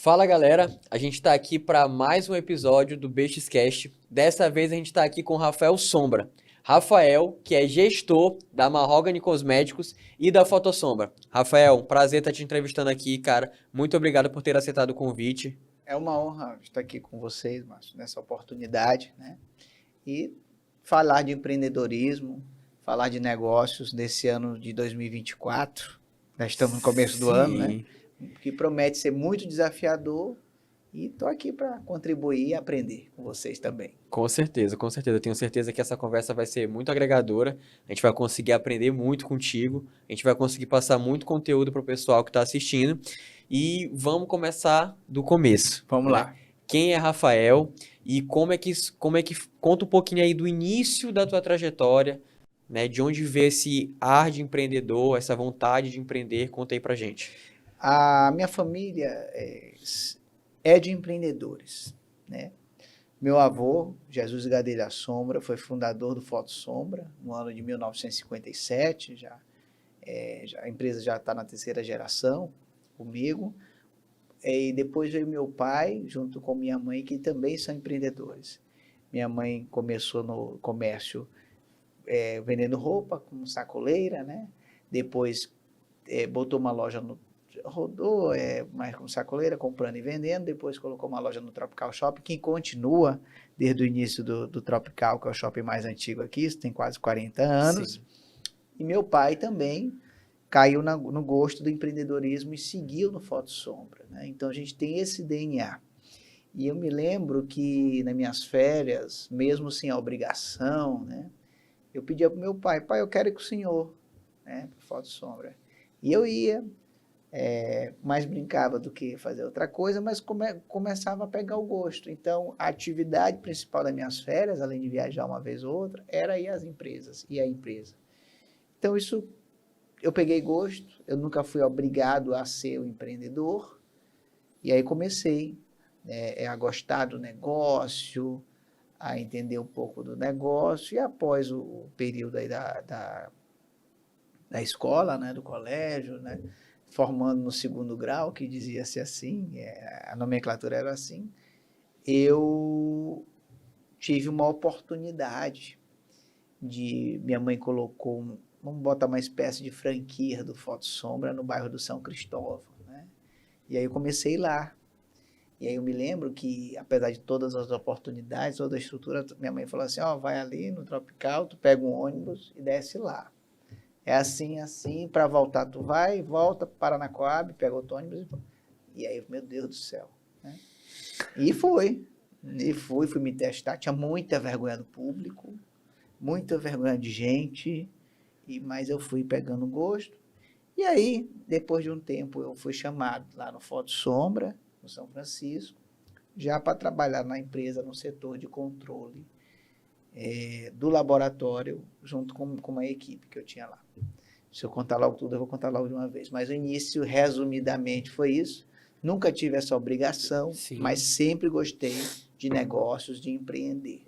Fala galera, a gente está aqui para mais um episódio do BXCast. Dessa vez a gente está aqui com o Rafael Sombra. Rafael, que é gestor da Mahogany Cosméticos e da Fotossombra. Rafael, um prazer estar te entrevistando aqui, cara. Muito obrigado por ter aceitado o convite. É uma honra estar aqui com vocês, Márcio, nessa oportunidade, né? E falar de empreendedorismo, falar de negócios desse ano de 2024. Já estamos no começo do ano, né? Sim. Que promete ser muito desafiador e estou aqui para contribuir e aprender com vocês também. Com certeza, com certeza. Eu tenho certeza que essa conversa vai ser muito agregadora. A gente vai conseguir aprender muito contigo. A gente vai conseguir passar muito conteúdo para o pessoal que está assistindo. E vamos começar do começo, Vamos né? lá. Quem é Rafael e como é que conta um pouquinho aí do início da tua trajetória, né? De onde veio esse ar de empreendedor, essa vontade de empreender? Conta aí pra gente. A minha família é de empreendedores, né? Meu avô, Jesus Gadelha Sombra, foi fundador do Fotossombra no ano de 1957, a empresa já está na terceira geração comigo. E depois veio meu pai, junto com minha mãe, que também são empreendedores. Minha mãe começou no comércio vendendo roupa, como sacoleira, né? Depois botou uma loja rodou mais como sacoleira, comprando e vendendo. Depois colocou uma loja no Tropical Shopping, que continua desde o início do Tropical, que é o shopping mais antigo aqui, isso tem quase 40 anos. Sim. E meu pai também caiu no gosto do empreendedorismo e seguiu no Fotossombra, né? Então a gente tem esse DNA. E eu me lembro que nas minhas férias, mesmo sem a obrigação, né, eu pedia para o meu pai, eu quero ir com o senhor, né, para o Fotossombra. E eu ia, mais brincava do que fazer outra coisa, mas começava a pegar o gosto. Então a atividade principal das minhas férias, além de viajar uma vez ou outra, era ir às empresas, ir à empresa. Então isso eu peguei gosto, eu nunca fui obrigado a ser um empreendedor, e aí comecei a gostar do negócio, a entender um pouco do negócio, e após o período aí da escola, né, do colégio, né, formando no segundo grau, que dizia-se assim, a nomenclatura era assim, eu tive uma oportunidade minha mãe colocou vamos botar uma espécie de franquia do Fotossombra no bairro do São Cristóvão, né? E aí eu comecei lá. E aí eu me lembro que, apesar de todas as oportunidades, toda a estrutura, minha mãe falou assim, vai ali no Tropical, tu pega um ônibus e desce lá. É assim, para voltar tu vai, volta para Paranacoab, pega outro ônibus e aí, meu Deus do céu, né? E fui me testar, tinha muita vergonha do público, muita vergonha de gente, mas eu fui pegando gosto. E aí, depois de um tempo, eu fui chamado lá no Fotossombra, no São Francisco, já para trabalhar na empresa, no setor de controle do laboratório, junto com uma equipe que eu tinha lá. Se eu contar logo tudo, eu vou contar logo de uma vez. Mas o início, resumidamente, foi isso. Nunca tive essa obrigação, Sim. mas sempre gostei de negócios, de empreender.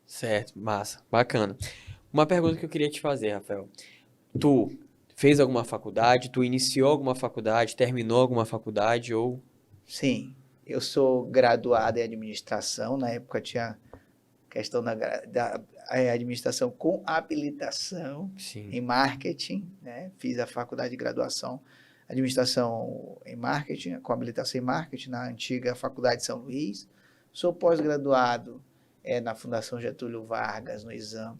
Certo, massa, bacana. Uma pergunta que eu queria te fazer, Rafael. Tu fez alguma faculdade? Tu iniciou alguma faculdade? Terminou alguma faculdade? Ou... Sim, eu sou graduado em administração. Na época tinha questão da administração com habilitação. Sim. Em marketing, né? Fiz a faculdade de graduação, administração em marketing, com habilitação em marketing, na antiga Faculdade de São Luís. Sou pós-graduado na Fundação Getúlio Vargas, no ISAM,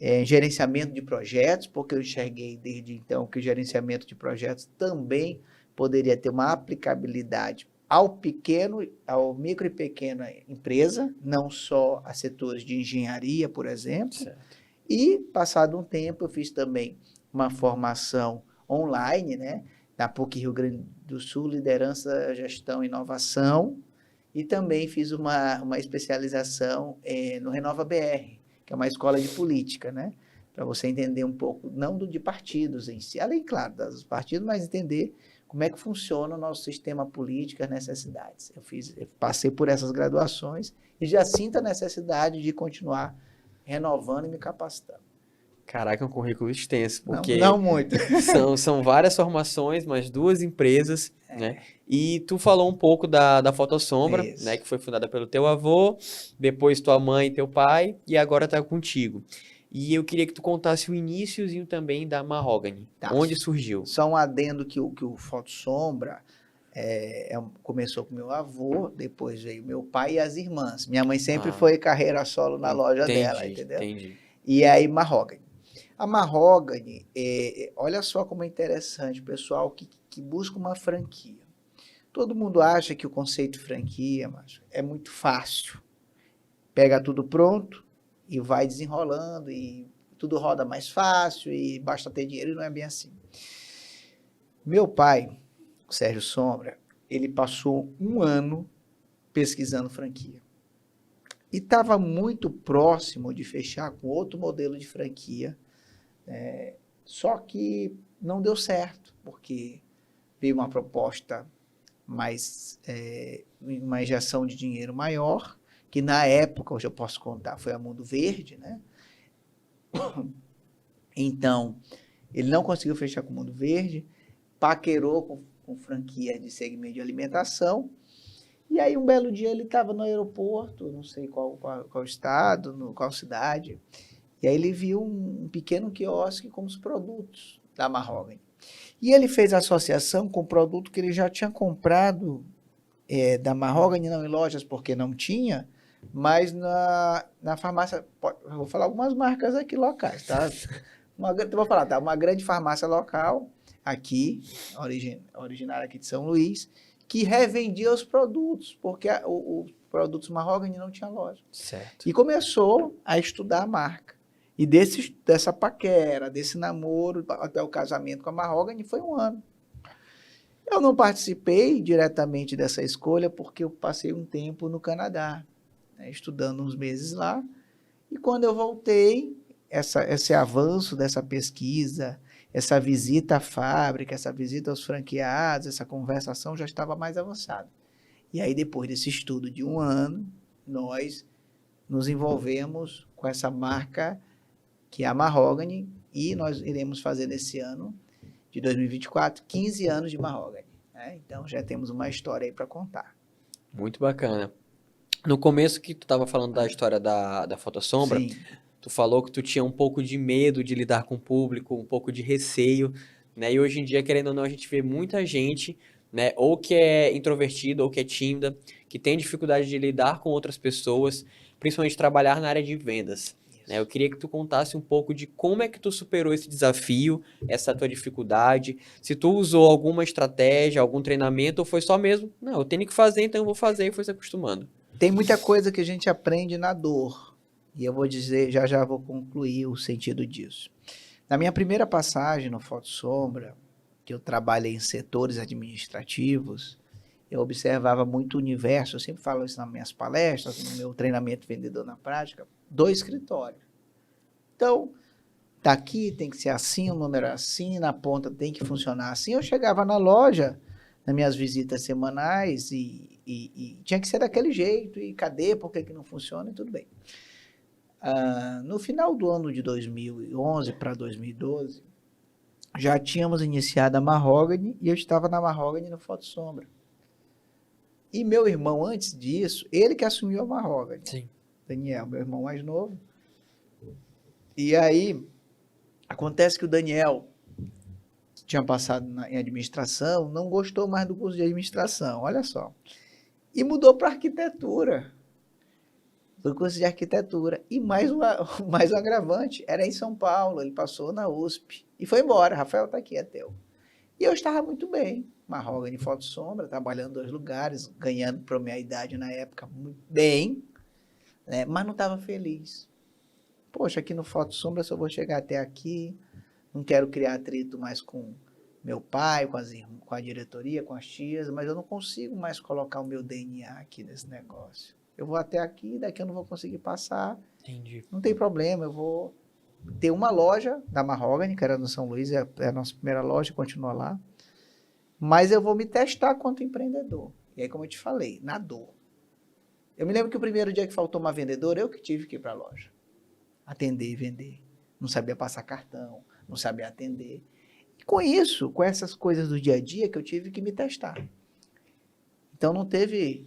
em gerenciamento de projetos, porque eu enxerguei desde então que o gerenciamento de projetos também poderia ter uma aplicabilidade ao micro e pequena empresa, não só a setores de engenharia, por exemplo. Certo. E, passado um tempo, eu fiz também uma formação online, né, da PUC Rio Grande do Sul, Liderança, Gestão e Inovação, e também fiz uma especialização no Renova BR, que é uma escola de política, né, para você entender um pouco, não de partidos em si, além, claro, dos partidos, mas entender como é que funciona o nosso sistema político e as necessidades. Eu passei por essas graduações e já sinto a necessidade de continuar renovando e me capacitando. Caraca, é um currículo extenso, Não, porque não muito. são várias formações, mas 2 empresas, né? E tu falou um pouco da Fotossombra, né? Isso. Que foi fundada pelo teu avô, depois tua mãe e teu pai, e agora tá contigo. E eu queria que tu contasse o iniciozinho também da Mahogany. Tá. Onde surgiu? Só um adendo que o Foto Sombra começou com meu avô, depois veio meu pai e as irmãs. Minha mãe sempre Ah, foi carreira solo na loja dela, entendi, entendeu? entendi. E aí, Mahogany. A Mahogany, olha só como é interessante, pessoal que busca uma franquia. Todo mundo acha que o conceito franquia, mas é muito fácil. Pega tudo pronto e vai desenrolando e tudo roda mais fácil e basta ter dinheiro e não é bem assim. Meu pai, o Sérgio Sombra, ele passou um ano pesquisando franquia. E estava muito próximo de fechar com outro modelo de franquia, só que não deu certo, porque veio uma proposta mais, uma injeção de dinheiro maior, que na época, hoje eu posso contar, foi a Mundo Verde, né? Então, ele não conseguiu fechar com o Mundo Verde, paquerou com franquia de segmento de alimentação, e aí um belo dia ele estava no aeroporto, não sei qual estado, qual cidade, e aí ele viu um pequeno quiosque com os produtos da Mahogany. E ele fez associação com o produto que ele já tinha comprado da Mahogany, não em lojas porque não tinha, mas na farmácia, eu vou falar algumas marcas aqui locais, tá? Vou falar, tá? Uma grande farmácia local, aqui, originária aqui de São Luís, que revendia os produtos, porque os produtos Mahogany não tinha loja. Certo. E começou a estudar a marca. E dessa paquera, desse namoro, até o casamento com a Mahogany, foi um ano. Eu não participei diretamente dessa escolha, porque eu passei um tempo no Canadá, né, estudando uns meses lá. E quando eu voltei, esse avanço dessa pesquisa, essa visita à fábrica, essa visita aos franqueados, essa conversação já estava mais avançada. E aí, depois desse estudo de um ano, nós nos envolvemos com essa marca, que é a Mahogany, e nós iremos fazer nesse ano, de 2024, 15 anos de Mahogany. Né? Então, já temos uma história aí para contar. Muito bacana. No começo que tu tava falando da história da Fotossombra, Sim, tu falou que tu tinha um pouco de medo de lidar com o público, um pouco de receio, né? E hoje em dia, querendo ou não, a gente vê muita gente, né? Ou que é introvertida, ou que é tímida, que tem dificuldade de lidar com outras pessoas, principalmente trabalhar na área de vendas, né? Eu queria que tu contasse um pouco de como é que tu superou esse desafio, essa tua dificuldade, se tu usou alguma estratégia, algum treinamento, ou foi só mesmo, não, eu tenho que fazer, então eu vou fazer e foi se acostumando. tem muita coisa que a gente aprende na dor. E eu vou dizer, já vou concluir o sentido disso. Na minha primeira passagem no Foto Sombra, que eu trabalhei em setores administrativos, eu observava muito o universo, eu sempre falo isso nas minhas palestras, no meu treinamento vendedor na prática, do escritório. Então, daqui tem que ser assim, o número é assim, na ponta tem que funcionar assim. Eu chegava na loja, nas minhas visitas semanais, e tinha que ser daquele jeito, e cadê, por que que não funciona, e tudo bem. No final do ano de 2011 para 2012, já tínhamos iniciado a Mahogany, e eu estava na Mahogany no Foto Sombra. E meu irmão, antes disso, ele que assumiu a Mahogany. Sim. Daniel, meu irmão mais novo. E aí, acontece que o Daniel tinha passado em administração, não gostou mais do curso de administração, olha só. E mudou para arquitetura. Do curso de arquitetura. E mais um agravante, era em São Paulo, ele passou na USP. E foi embora, Rafael está aqui, é teu. E eu estava muito bem, Mahogany Foto Sombra, trabalhando em 2 lugares, ganhando para a minha idade na época muito bem, né? Mas não estava feliz. Poxa, aqui no Foto Sombra, se eu vou chegar até aqui, não quero criar atrito mais com meu pai, com a diretoria, com as tias, mas eu não consigo mais colocar o meu DNA aqui nesse negócio. Eu vou até aqui, daqui eu não vou conseguir passar. Entendi. Não tem problema, eu vou ter uma loja da Mahogany, que era no São Luís, é a nossa primeira loja, continua lá. Mas eu vou me testar quanto empreendedor. E aí, como eu te falei, na dor. Eu me lembro que o primeiro dia que faltou uma vendedora, eu que tive que ir para a loja. Atender e vender. não sabia passar cartão, não sabia atender. E com isso, com essas coisas do dia a dia, que eu tive que me testar. Então não teve,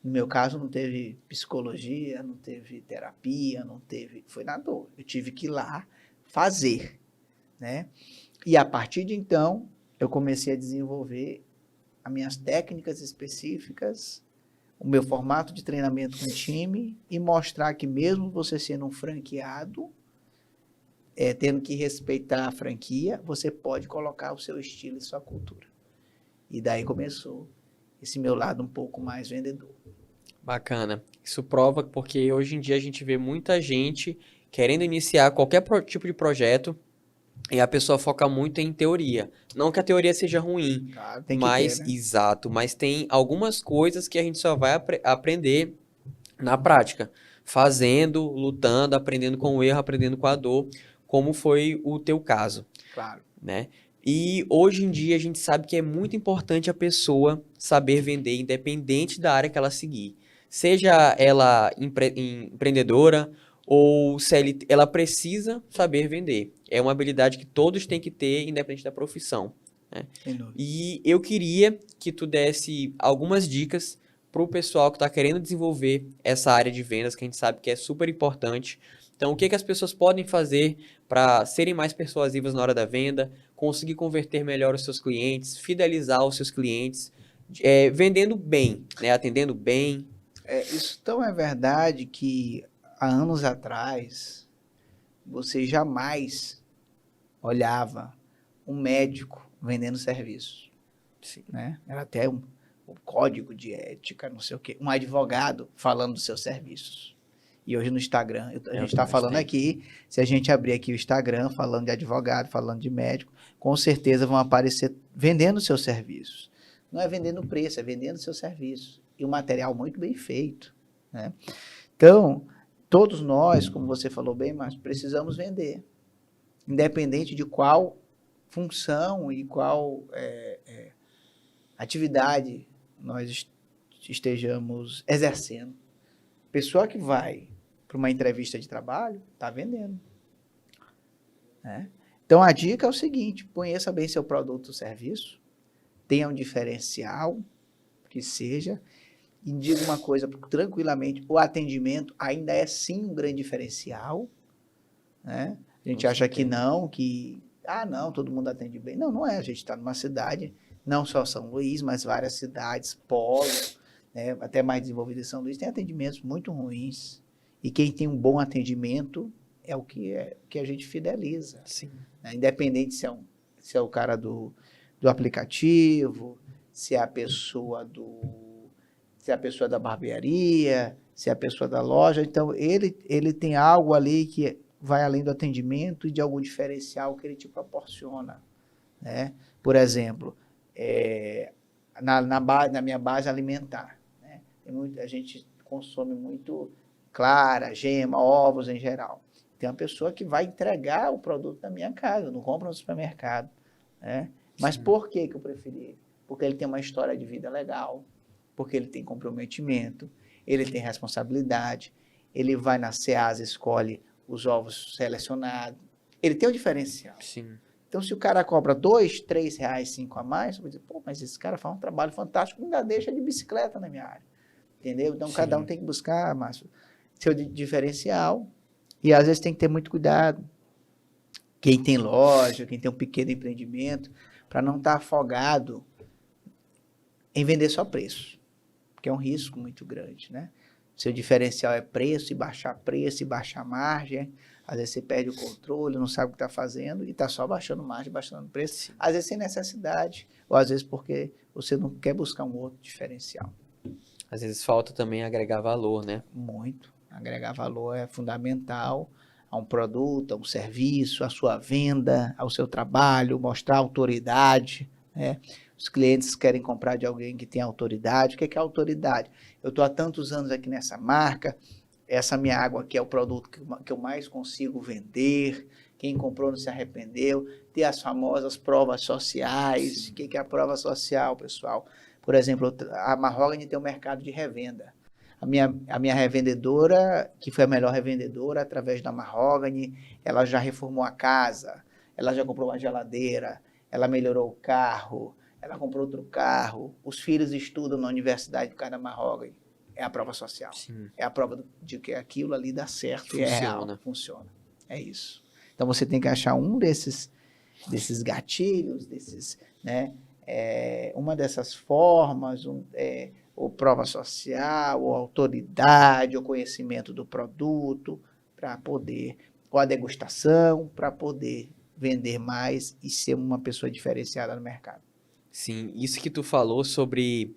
no meu caso, não teve psicologia, não teve terapia, não teve, foi na dor. Eu tive que ir lá fazer, né? E a partir de então, eu comecei a desenvolver as minhas técnicas específicas, o meu formato de treinamento com o time e mostrar que mesmo você sendo um franqueado, tendo que respeitar a franquia, você pode colocar o seu estilo e sua cultura. E daí começou esse meu lado um pouco mais vendedor. Bacana. Isso prova porque hoje em dia a gente vê muita gente querendo iniciar qualquer tipo de projeto e a pessoa foca muito em teoria. Não que a teoria seja ruim, Claro, tem que ter, né? exato, mas tem algumas coisas que a gente só vai aprender na prática, fazendo, lutando, aprendendo com o erro, aprendendo com a dor, como foi o teu caso, Claro. né? E hoje em dia a gente sabe que é muito importante a pessoa saber vender, independente da área que ela seguir. Seja ela empreendedora ou CLT, ela precisa saber vender. É uma habilidade que todos têm que ter, independente da profissão, né? Sem dúvida. E eu queria que tu desse algumas dicas para o pessoal que está querendo desenvolver essa área de vendas, que a gente sabe que é super importante. Então, o que que as pessoas podem fazer para serem mais persuasivas na hora da venda, conseguir converter melhor os seus clientes, fidelizar os seus clientes, vendendo bem, né? Atendendo bem. Isso tão é verdade que há anos atrás você jamais olhava um médico vendendo serviço, Sim. né? Era até um código de ética, não sei o quê, um advogado falando dos seus serviços. E hoje no Instagram, a gente está falando aqui, se a gente abrir aqui o Instagram, falando de advogado, falando de médico, com certeza vão aparecer vendendo seus serviços. Não é vendendo preço, é vendendo seus serviços. E um material muito bem feito, né? Então, todos nós, como você falou bem, mas precisamos vender. Independente de qual função e qual atividade nós estejamos exercendo. Pessoa que vai para uma entrevista de trabalho, está vendendo, né? Então, a dica é o seguinte, conheça bem seu produto ou serviço, tenha um diferencial, que seja, e diga uma coisa tranquilamente, o atendimento ainda é sim um grande diferencial, né? A gente acha que não, não, todo mundo atende bem. Não, não é, a gente está numa cidade, não só São Luís, mas várias cidades, polo, né, até mais desenvolvido em São Luís, tem atendimentos muito ruins. E quem tem um bom atendimento é o que a gente fideliza. Sim. Né? Independente se é o cara do aplicativo, se é a pessoa da barbearia, se é a pessoa da loja. Então, ele tem algo ali que vai além do atendimento e de algum diferencial que ele te proporciona, né? Por exemplo, na minha base alimentar, né? A gente consome muito clara, gema, ovos em geral. Tem uma pessoa que vai entregar o produto na minha casa, eu não compro no supermercado, né? Mas por que eu preferi ele? Porque ele tem uma história de vida legal, porque ele tem comprometimento, ele tem responsabilidade, ele vai na Ceasa, escolhe os ovos selecionados, ele tem um diferencial. Sim. Então, se o cara cobra R$2, R$3, 5 a mais, eu vou dizer, mas esse cara faz um trabalho fantástico, ainda deixa de bicicleta na minha área, entendeu? Então, cada um tem que buscar, Márcio, seu diferencial, e às vezes tem que ter muito cuidado. Quem tem loja, quem tem um pequeno empreendimento, para não estar afogado em vender só preço, porque é um risco muito grande, né? Seu diferencial é preço, e baixar margem. Às vezes você perde o controle, não sabe o que está fazendo e está só baixando margem, baixando preço. Sim. Às vezes sem necessidade, ou às vezes porque você não quer buscar um outro diferencial. Às vezes falta também agregar valor, né? Muito. Agregar valor é fundamental a um produto, a um serviço, a sua venda, ao seu trabalho, mostrar autoridade, né? Os clientes querem comprar de alguém que tem autoridade. O que é autoridade? Eu estou há tantos anos aqui nessa marca, essa minha água aqui é o produto que eu mais consigo vender, quem comprou não se arrependeu, ter as famosas provas sociais. O que é a prova social, pessoal? Por exemplo, a Mahogany tem um mercado de revenda. A minha revendedora, que foi a melhor revendedora, através da Mahogany, ela já reformou a casa, ela já comprou uma geladeira, ela melhorou o carro, ela comprou outro carro, os filhos estudam na universidade por causa da Mahogany. É a prova social. Sim. É a prova de que aquilo ali dá certo e é Funciona. real. Funciona. É isso. Então você tem que achar um desses gatilhos, né? Uma dessas formas, ou prova social, ou autoridade, ou conhecimento do produto, para poder, ou a degustação, para poder vender mais e ser uma pessoa diferenciada no mercado. Sim, isso que tu falou sobre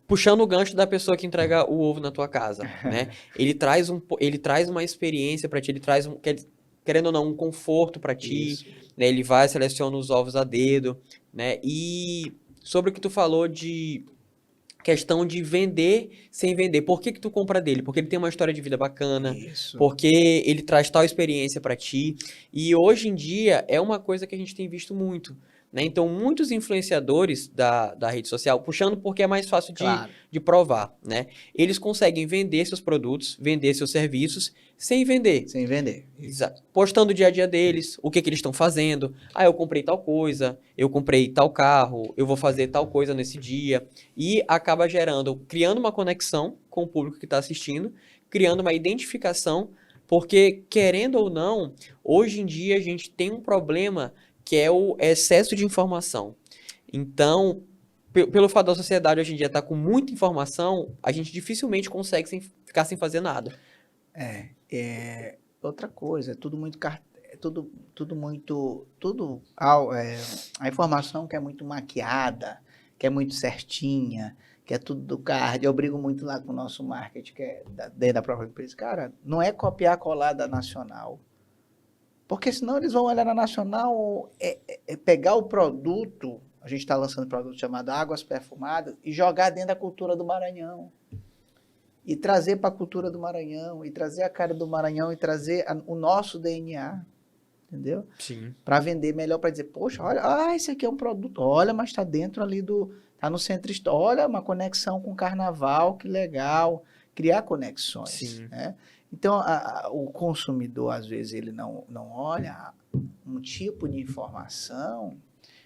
puxando o gancho da pessoa que entrega o ovo na tua casa, né? Ele traz uma experiência para ti, ele traz querendo ou não um conforto para ti, Isso. né? Ele vai seleciona os ovos a dedo, né? E sobre o que tu falou de questão de vender sem vender. Por que que tu compra dele? Porque ele tem uma história de vida bacana, Isso. porque ele traz tal experiência para ti. E hoje em dia é uma coisa que a gente tem visto muito, né? Então, muitos influenciadores da rede social, puxando porque é mais fácil Claro. de provar, né? Eles conseguem vender seus produtos, vender seus serviços sem vender. Sem vender. Postando o dia a dia deles, o que que eles estão fazendo. Ah, eu comprei tal coisa, eu comprei tal carro, eu vou fazer tal coisa nesse dia. E acaba criando uma conexão com o público que está assistindo, criando uma identificação, porque, querendo ou não, hoje em dia a gente tem um problema que é o excesso de informação. Então, pelo fato da sociedade hoje em dia estar com muita informação, a gente dificilmente consegue ficar sem fazer nada. Outra coisa, é tudo muito a informação que é muito maquiada, que é muito certinha, que é tudo do card. Eu brigo muito lá com o nosso marketing, que é dentro da própria empresa. Cara, não é copiar colar da Nacional. Porque senão eles vão olhar na Nacional, pegar o produto, a gente está lançando um produto chamado Águas Perfumadas, e jogar dentro da cultura do Maranhão. E trazer para a cultura do Maranhão, e trazer a cara do Maranhão, e trazer o nosso DNA, entendeu? Sim. Para vender melhor, para dizer, poxa, olha, esse aqui é um produto, olha, mas está dentro ali está no centro histórico, olha, uma conexão com o carnaval, que legal, criar conexões, Sim. né? Então, o consumidor, às vezes, ele não olha um tipo de informação,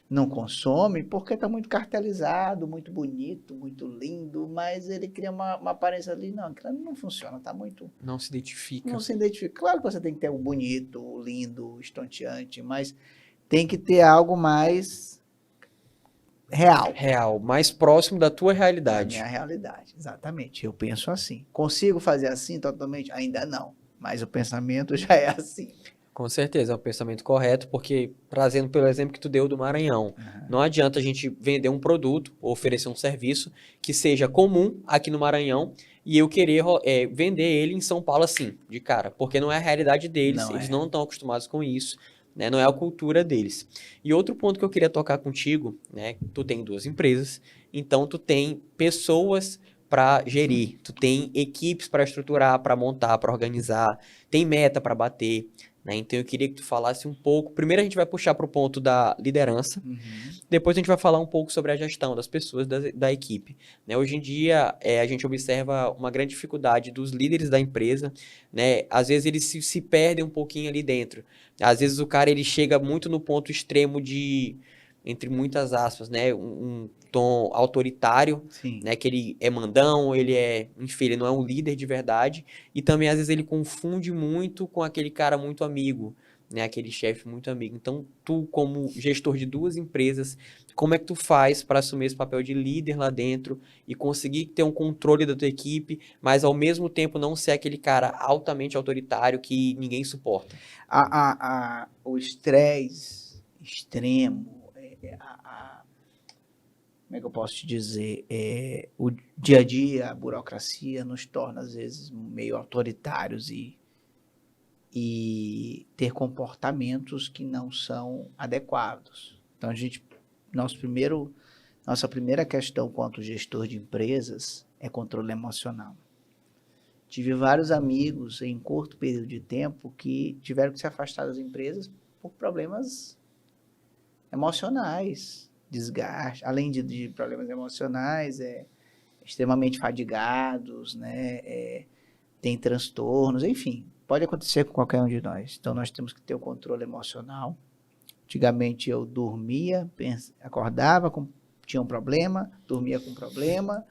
não consome, porque está muito cartelizado, muito bonito, muito lindo, mas ele cria uma aparência ali, não, aquilo não funciona, está muito... Não se identifica. Não se identifica. Claro que você tem que ter o bonito, o lindo, o estonteante, mas tem que ter algo mais real. Real, mais próximo da tua Da realidade. minha realidade, exatamente. Eu penso assim. Consigo fazer assim totalmente? Ainda não, mas o pensamento já é assim. Com certeza, é um pensamento correto, porque trazendo pelo exemplo que tu deu do Maranhão, não adianta a gente vender um produto ou oferecer um serviço que seja comum aqui no Maranhão e eu querer vender ele em São Paulo assim, de cara, porque não é a realidade deles, Não eles é. não estão acostumados com isso, né? Não é a cultura deles. E outro ponto que eu queria tocar contigo, né? Tu tem 2 empresas, então tu tem pessoas para gerir, tu tem equipes para estruturar, para montar, para organizar, tem meta para bater. Né? Então eu queria que tu falasse um pouco. Primeiro a gente vai puxar para o ponto da liderança, depois a gente vai falar um pouco sobre a gestão das pessoas da equipe. Né? Hoje em dia a gente observa uma grande dificuldade dos líderes da empresa, né? Às vezes eles se perdem um pouquinho ali dentro. Às vezes o cara ele chega muito no ponto extremo de, entre muitas aspas, né? um tom autoritário, Sim. né? Que ele é mandão, enfim, ele não é um líder de verdade, e também às vezes ele confunde muito com aquele cara muito amigo, né? Aquele chefe muito amigo. Então, tu como gestor de 2 empresas, como é que tu faz para assumir esse papel de líder lá dentro e conseguir ter um controle da tua equipe, mas ao mesmo tempo não ser aquele cara altamente autoritário que ninguém suporta? O estresse extremo, como é que eu posso te dizer? O dia a dia, a burocracia nos torna, às vezes, meio autoritários e ter comportamentos que não são adequados. Então, nossa primeira questão quanto gestor de empresas é controle emocional. Tive vários amigos em curto período de tempo que tiveram que se afastar das empresas por problemas emocionais, desgaste. Além de problemas emocionais, extremamente fadigados, né? Tem transtornos, enfim, pode acontecer com qualquer um de nós. Então, nós temos que ter o controle emocional. Antigamente, eu dormia, acordava, tinha um problema, dormia com problema,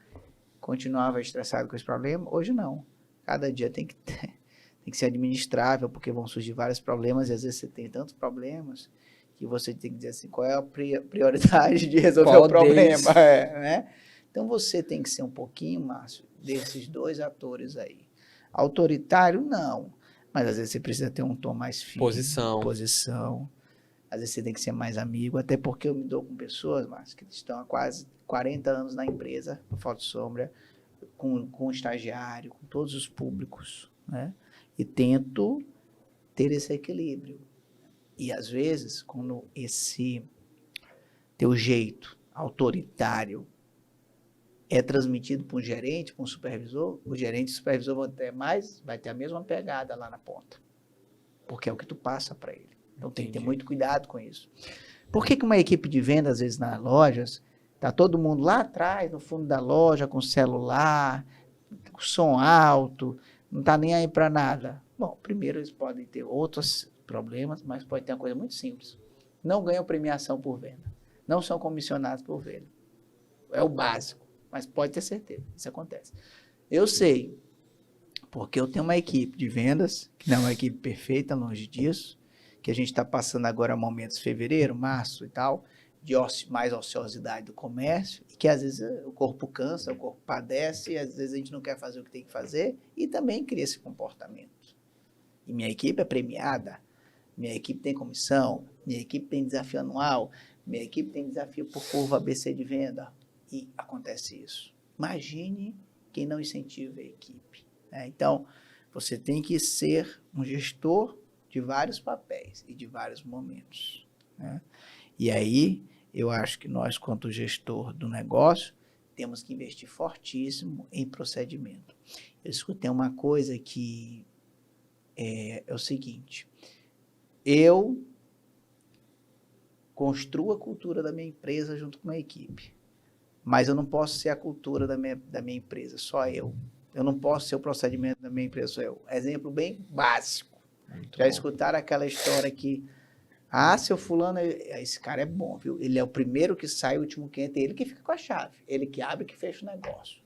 continuava estressado com esse problema. Hoje, não. Cada dia tem que ser administrável, porque vão surgir vários problemas, e às vezes você tem tantos problemas que você tem que dizer assim, qual é a prioridade de resolver o problema, né? Então, você tem que ser um pouquinho, Márcio, desses dois atores aí. Autoritário, não. Mas às vezes você precisa ter um tom mais firme. Posição. Às vezes você tem que ser mais amigo, até porque eu me dou com pessoas, Márcio, que estão há quase 40 anos na empresa, no Foto Sombra, com o estagiário, com todos os públicos, né? E tento ter esse equilíbrio. E às vezes, quando esse teu jeito autoritário é transmitido para um gerente, para um supervisor, o gerente e o supervisor vai ter a mesma pegada lá na ponta. Porque é o que tu passa para ele. Então tem que ter muito cuidado com isso. Por que uma equipe de venda, às vezes nas lojas, tá todo mundo lá atrás, no fundo da loja, com celular, com som alto, não tá nem aí para nada? Bom, primeiro eles podem ter outros problemas, mas pode ter uma coisa muito simples. Não ganham premiação por venda. Não são comissionados por venda. É o básico. Mas pode ter certeza, isso acontece. Eu sei, porque eu tenho uma equipe de vendas, que não é uma equipe perfeita, longe disso, que a gente está passando agora momentos fevereiro, março e tal, de mais ociosidade do comércio, e que às vezes o corpo cansa, o corpo padece, e às vezes a gente não quer fazer o que tem que fazer, e também cria esse comportamento. E minha equipe é premiada, minha equipe tem comissão, minha equipe tem desafio anual, minha equipe tem desafio por curva ABC de venda, e acontece isso. Imagine quem não incentiva a equipe, né? Então, você tem que ser um gestor de vários papéis e de vários momentos, né? E aí, eu acho que nós, quanto gestor do negócio, temos que investir fortíssimo em procedimento. Eu escutei uma coisa que é o seguinte: eu construo a cultura da minha empresa junto com a equipe. Mas eu não posso ser a cultura da minha empresa, só eu. Eu não posso ser o procedimento da minha empresa, só eu. Exemplo bem básico. Muito Já bom. Escutaram aquela história que, seu fulano, esse cara é bom, viu? Ele é o primeiro que sai, o último que entra, ele que fica com a chave. Ele que abre e que fecha o negócio.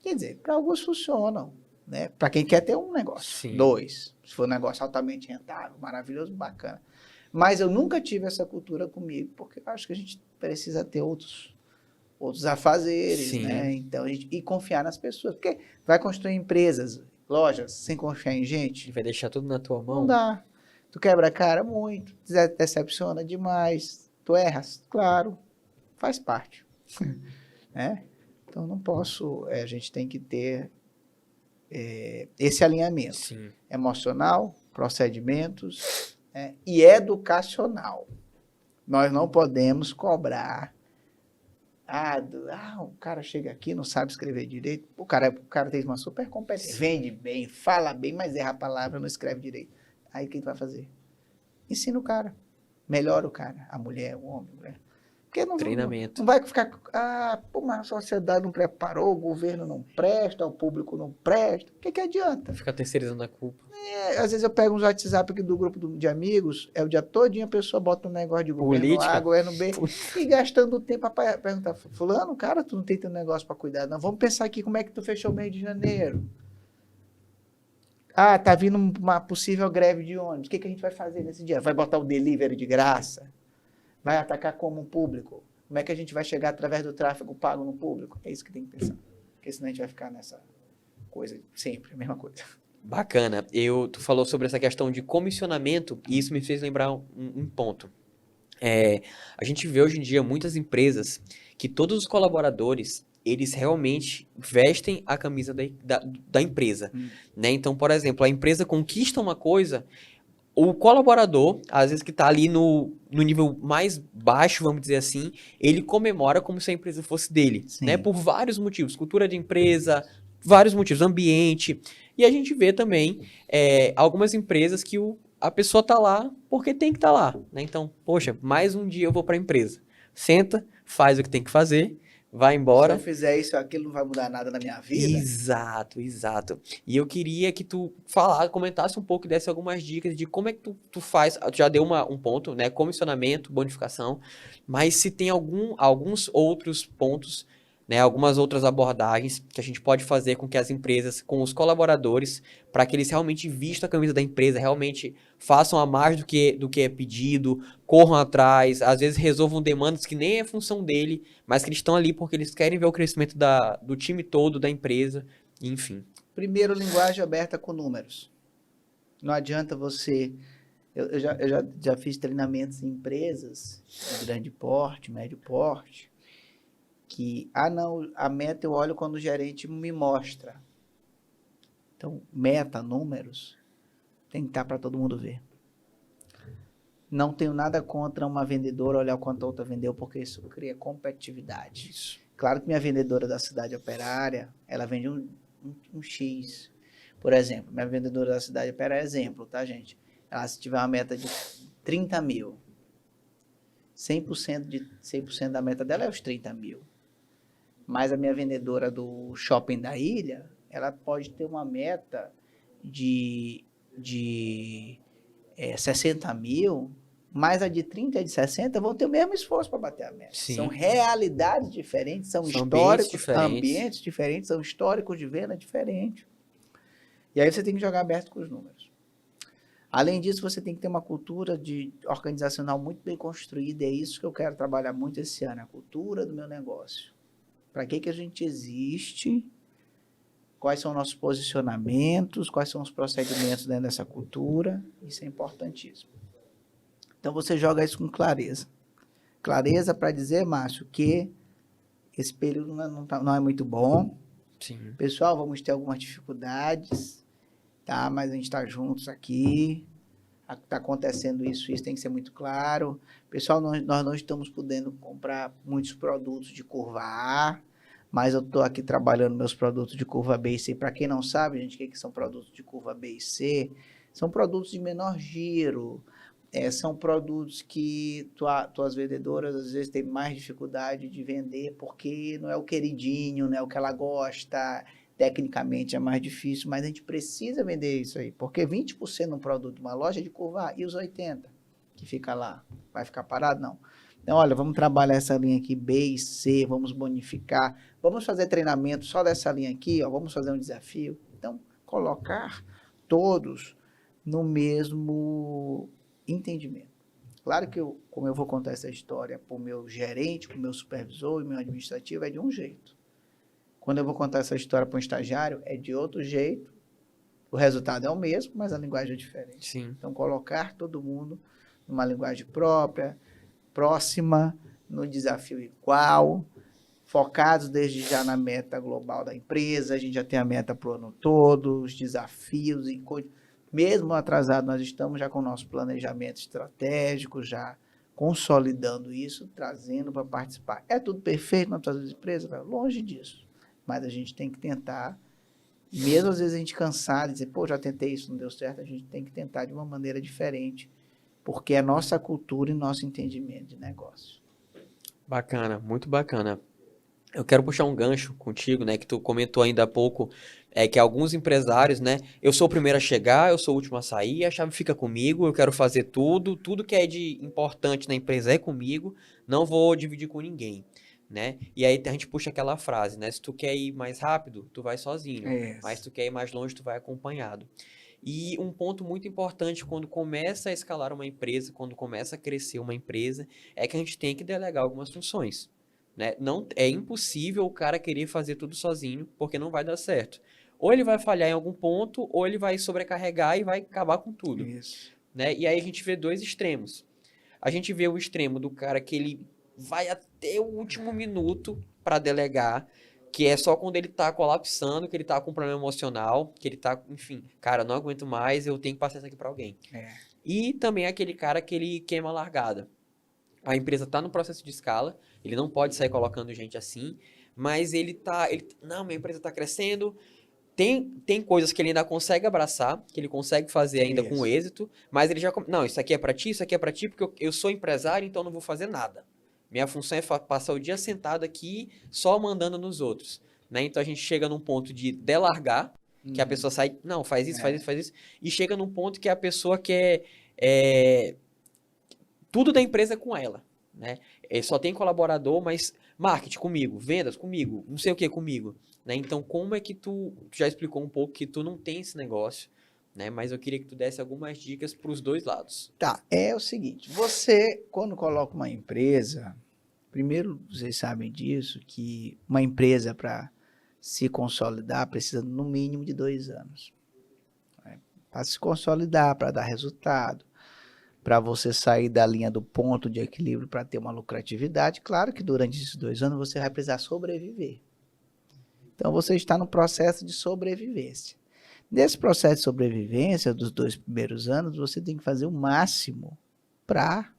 Quer dizer, para alguns funcionam, né? Para quem quer ter um negócio. Sim. 2. Se for um negócio altamente rentável, maravilhoso, bacana. Mas eu nunca tive essa cultura comigo, porque eu acho que a gente precisa ter outros afazeres, Sim. né? Então, e confiar nas pessoas. Porque vai construir empresas, lojas, sem confiar em gente. Vai deixar tudo na tua mão? Não dá. Tu quebra a cara muito, decepciona demais, tu erras, claro, faz parte. Né? Então, não posso, a gente tem que ter esse alinhamento. Sim. Emocional, procedimentos, e educacional. Nós não podemos cobrar. O cara chega aqui, não sabe escrever direito. O cara tem uma super competência. Vende bem, fala bem, mas erra a palavra, não escreve direito. Aí o que tu vai fazer? Ensina o cara. Melhora o cara. A mulher, o homem, a mulher. Porque Treinamento. Não vai ficar... mas a sociedade não preparou, o governo não presta, o público não presta. O que adianta? Ficar terceirizando a culpa. Às vezes eu pego uns WhatsApp aqui do grupo de amigos, o dia todinho a pessoa bota um negócio de governo Política. A, governo B, e gastando tempo para perguntar, fulano, cara, tu não tem teu negócio para cuidar, não. Vamos pensar aqui como é que tu fechou o mês de janeiro. Tá vindo uma possível greve de ônibus. O que a gente vai fazer nesse dia? Vai botar o delivery de graça? Vai atacar como um público? Como é que a gente vai chegar através do tráfego pago no público? É isso que tem que pensar. Porque senão a gente vai ficar nessa coisa sempre, a mesma coisa. Bacana. Tu falou sobre essa questão de comissionamento e isso me fez lembrar um ponto. A gente vê hoje em dia muitas empresas que todos os colaboradores, eles realmente vestem a camisa da empresa, né? Então, por exemplo, a empresa conquista uma coisa, o colaborador, às vezes que está ali no nível mais baixo, vamos dizer assim, ele comemora como se a empresa fosse dele, né? Por vários motivos, cultura de empresa, vários motivos, ambiente. E a gente vê também algumas empresas que a pessoa está lá porque tem que estar lá, né? Então, poxa, mais um dia eu vou para a empresa. Senta, faz o que tem que fazer, vai Se eu embora. fizer isso, aquilo não vai mudar nada na minha vida. Exato, exato. E eu queria que tu comentasse um pouco, desse algumas dicas de como é que tu faz. Tu já deu um ponto, né? Comissionamento, bonificação, mas se tem alguns outros pontos, né? Algumas outras abordagens que a gente pode fazer com que as empresas, com os colaboradores, para que eles realmente vistam a camisa da empresa, realmente façam a mais do que é pedido, corram atrás, às vezes resolvam demandas que nem é função dele, mas que eles estão ali porque eles querem ver o crescimento do time todo, da empresa, enfim. Primeiro, linguagem aberta com números. Não adianta você... Eu já fiz treinamentos em empresas de grande porte, médio porte, que, não, a meta eu olho quando o gerente me mostra. Então, meta, números, tem que estar para todo mundo ver. Não tenho nada contra uma vendedora olhar quanto a outra vendeu, porque isso cria competitividade. Isso. Claro que minha vendedora da cidade operária, ela vende um X. Por exemplo, minha vendedora da cidade operária é exemplo, tá, gente? Ela, se tiver uma meta de 30 mil, 100% da meta dela é os 30 mil. Mas a minha vendedora do shopping da ilha, ela pode ter uma meta de 60 mil, mas a de 30 e a de 60 vão ter o mesmo esforço para bater a meta. Sim. São realidades diferentes, são ambientes ambientes diferentes, são históricos de venda diferentes. E aí você tem que jogar aberto com os números. Além disso, você tem que ter uma cultura organizacional muito bem construída, e é isso que eu quero trabalhar muito esse ano, a cultura do meu negócio. Para que a gente existe? Quais são nossos posicionamentos? Quais são os procedimentos dentro dessa cultura? Isso é importantíssimo. Então, você joga isso com clareza. Clareza para dizer, Márcio, que esse período não é muito bom. Sim. Pessoal, vamos ter algumas dificuldades, tá? Mas a gente está juntos aqui. Está acontecendo isso tem que ser muito claro. Pessoal, nós não estamos podendo comprar muitos produtos de curva A, mas eu estou aqui trabalhando meus produtos de curva B e C. Para quem não sabe, gente, o que são produtos de curva B e C? São produtos de menor giro, são produtos que tuas vendedoras às vezes têm mais dificuldade de vender porque não é o queridinho, não é o que ela gosta, tecnicamente é mais difícil, mas a gente precisa vender isso aí, porque 20% no produto de uma loja é de curva A, e os 80% que fica lá, vai ficar parado? Não. Então, olha, vamos trabalhar essa linha aqui, B e C, vamos bonificar, vamos fazer treinamento só dessa linha aqui, ó, vamos fazer um desafio. Então, colocar todos no mesmo entendimento. Claro que como eu vou contar essa história para o meu gerente, para o meu supervisor e meu administrativo, é de um jeito. Quando eu vou contar essa história para um estagiário, é de outro jeito. O resultado é o mesmo, mas a linguagem é diferente. Sim. Então, colocar todo mundo numa linguagem própria, próxima, no desafio igual, focados desde já na meta global da empresa. A gente já tem a meta para o ano todo, os desafios, e mesmo atrasado, nós estamos já com o nosso planejamento estratégico, já consolidando isso, trazendo para participar. É tudo perfeito nas nossas empresas? Longe disso. Mas a gente tem que tentar, mesmo às vezes a gente cansado, dizer, pô, já tentei isso, não deu certo, a gente tem que tentar de uma maneira diferente, porque é nossa cultura e nosso entendimento de negócio. Bacana, muito bacana. Eu quero puxar um gancho contigo, né, que tu comentou ainda há pouco, que alguns empresários, né, eu sou o primeiro a chegar, eu sou o último a sair, a chave fica comigo, eu quero fazer tudo que é de importante na empresa é comigo, não vou dividir com ninguém. Né? E aí a gente puxa aquela frase, né? Se tu quer ir mais rápido, tu vai sozinho. Mas se tu quer ir mais longe, tu vai acompanhado. E um ponto muito importante quando começa a escalar uma empresa, quando começa a crescer uma empresa, é que a gente tem que delegar algumas funções. Né? Não, é impossível o cara querer fazer tudo sozinho, porque não vai dar certo. Ou ele vai falhar em algum ponto, ou ele vai sobrecarregar e vai acabar com tudo. Isso. Né? E aí a gente vê dois extremos. A gente vê o extremo do cara que ele vai até o último minuto para delegar, que é só quando ele tá colapsando, que ele tá com problema emocional, que ele tá, enfim, cara, não aguento mais, eu tenho que passar isso aqui para alguém. E também aquele cara que ele queima a largada. A empresa tá no processo de escala, ele não pode sair colocando gente assim, mas não, minha empresa tá crescendo, tem coisas que ele ainda consegue abraçar, que ele consegue fazer ainda com êxito, mas ele já... Não, isso aqui é pra ti, porque eu sou empresário, então não vou fazer nada. Minha função é passar o dia sentado aqui só mandando nos outros, né? Então a gente chega num ponto de delargar, que a pessoa sai, não, faz isso, faz isso, faz isso, e chega num ponto que a pessoa quer tudo da empresa com ela, né? Só tem colaborador, mas marketing comigo, vendas comigo, não sei o que comigo, né? Então, como é que tu já explicou um pouco que tu não tem esse negócio, né? Mas eu queria que tu desse algumas dicas para os dois lados. Tá, é o seguinte, você, quando coloca uma empresa, primeiro vocês sabem disso, que uma empresa para se consolidar precisa no mínimo de 2 anos. Né? Para se consolidar, para dar resultado, para você sair da linha do ponto de equilíbrio para ter uma lucratividade, claro que durante esses 2 anos você vai precisar sobreviver. Então você está no processo de sobrevivência. Nesse processo de sobrevivência dos 2 primeiros anos, você tem que fazer o máximo para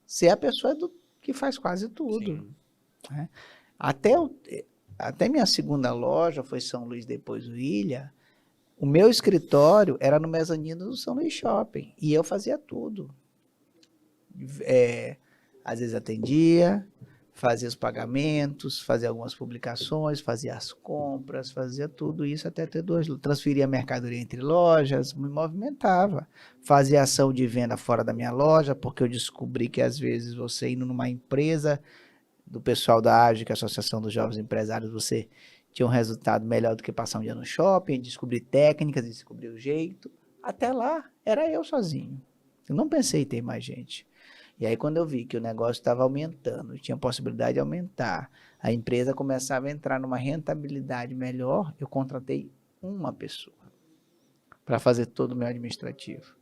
ser a pessoa que faz quase tudo. Né? Até minha segunda loja foi São Luís, depois o Ilha. O meu escritório era no mezanino do São Luís Shopping e eu fazia tudo. Às vezes atendia, fazia os pagamentos, fazia algumas publicações, fazia as compras, fazia tudo isso até ter 2, transferia a mercadoria entre lojas, me movimentava, fazia ação de venda fora da minha loja, porque eu descobri que às vezes você indo numa empresa do pessoal da AGE, que é a Associação dos Jovens Empresários, você tinha um resultado melhor do que passar um dia no shopping, descobrir técnicas, descobrir o jeito. Até lá, era eu sozinho. Eu não pensei em ter mais gente. E aí, quando eu vi que o negócio estava aumentando, tinha possibilidade de aumentar, a empresa começava a entrar numa rentabilidade melhor, eu contratei uma pessoa para fazer todo o meu administrativo.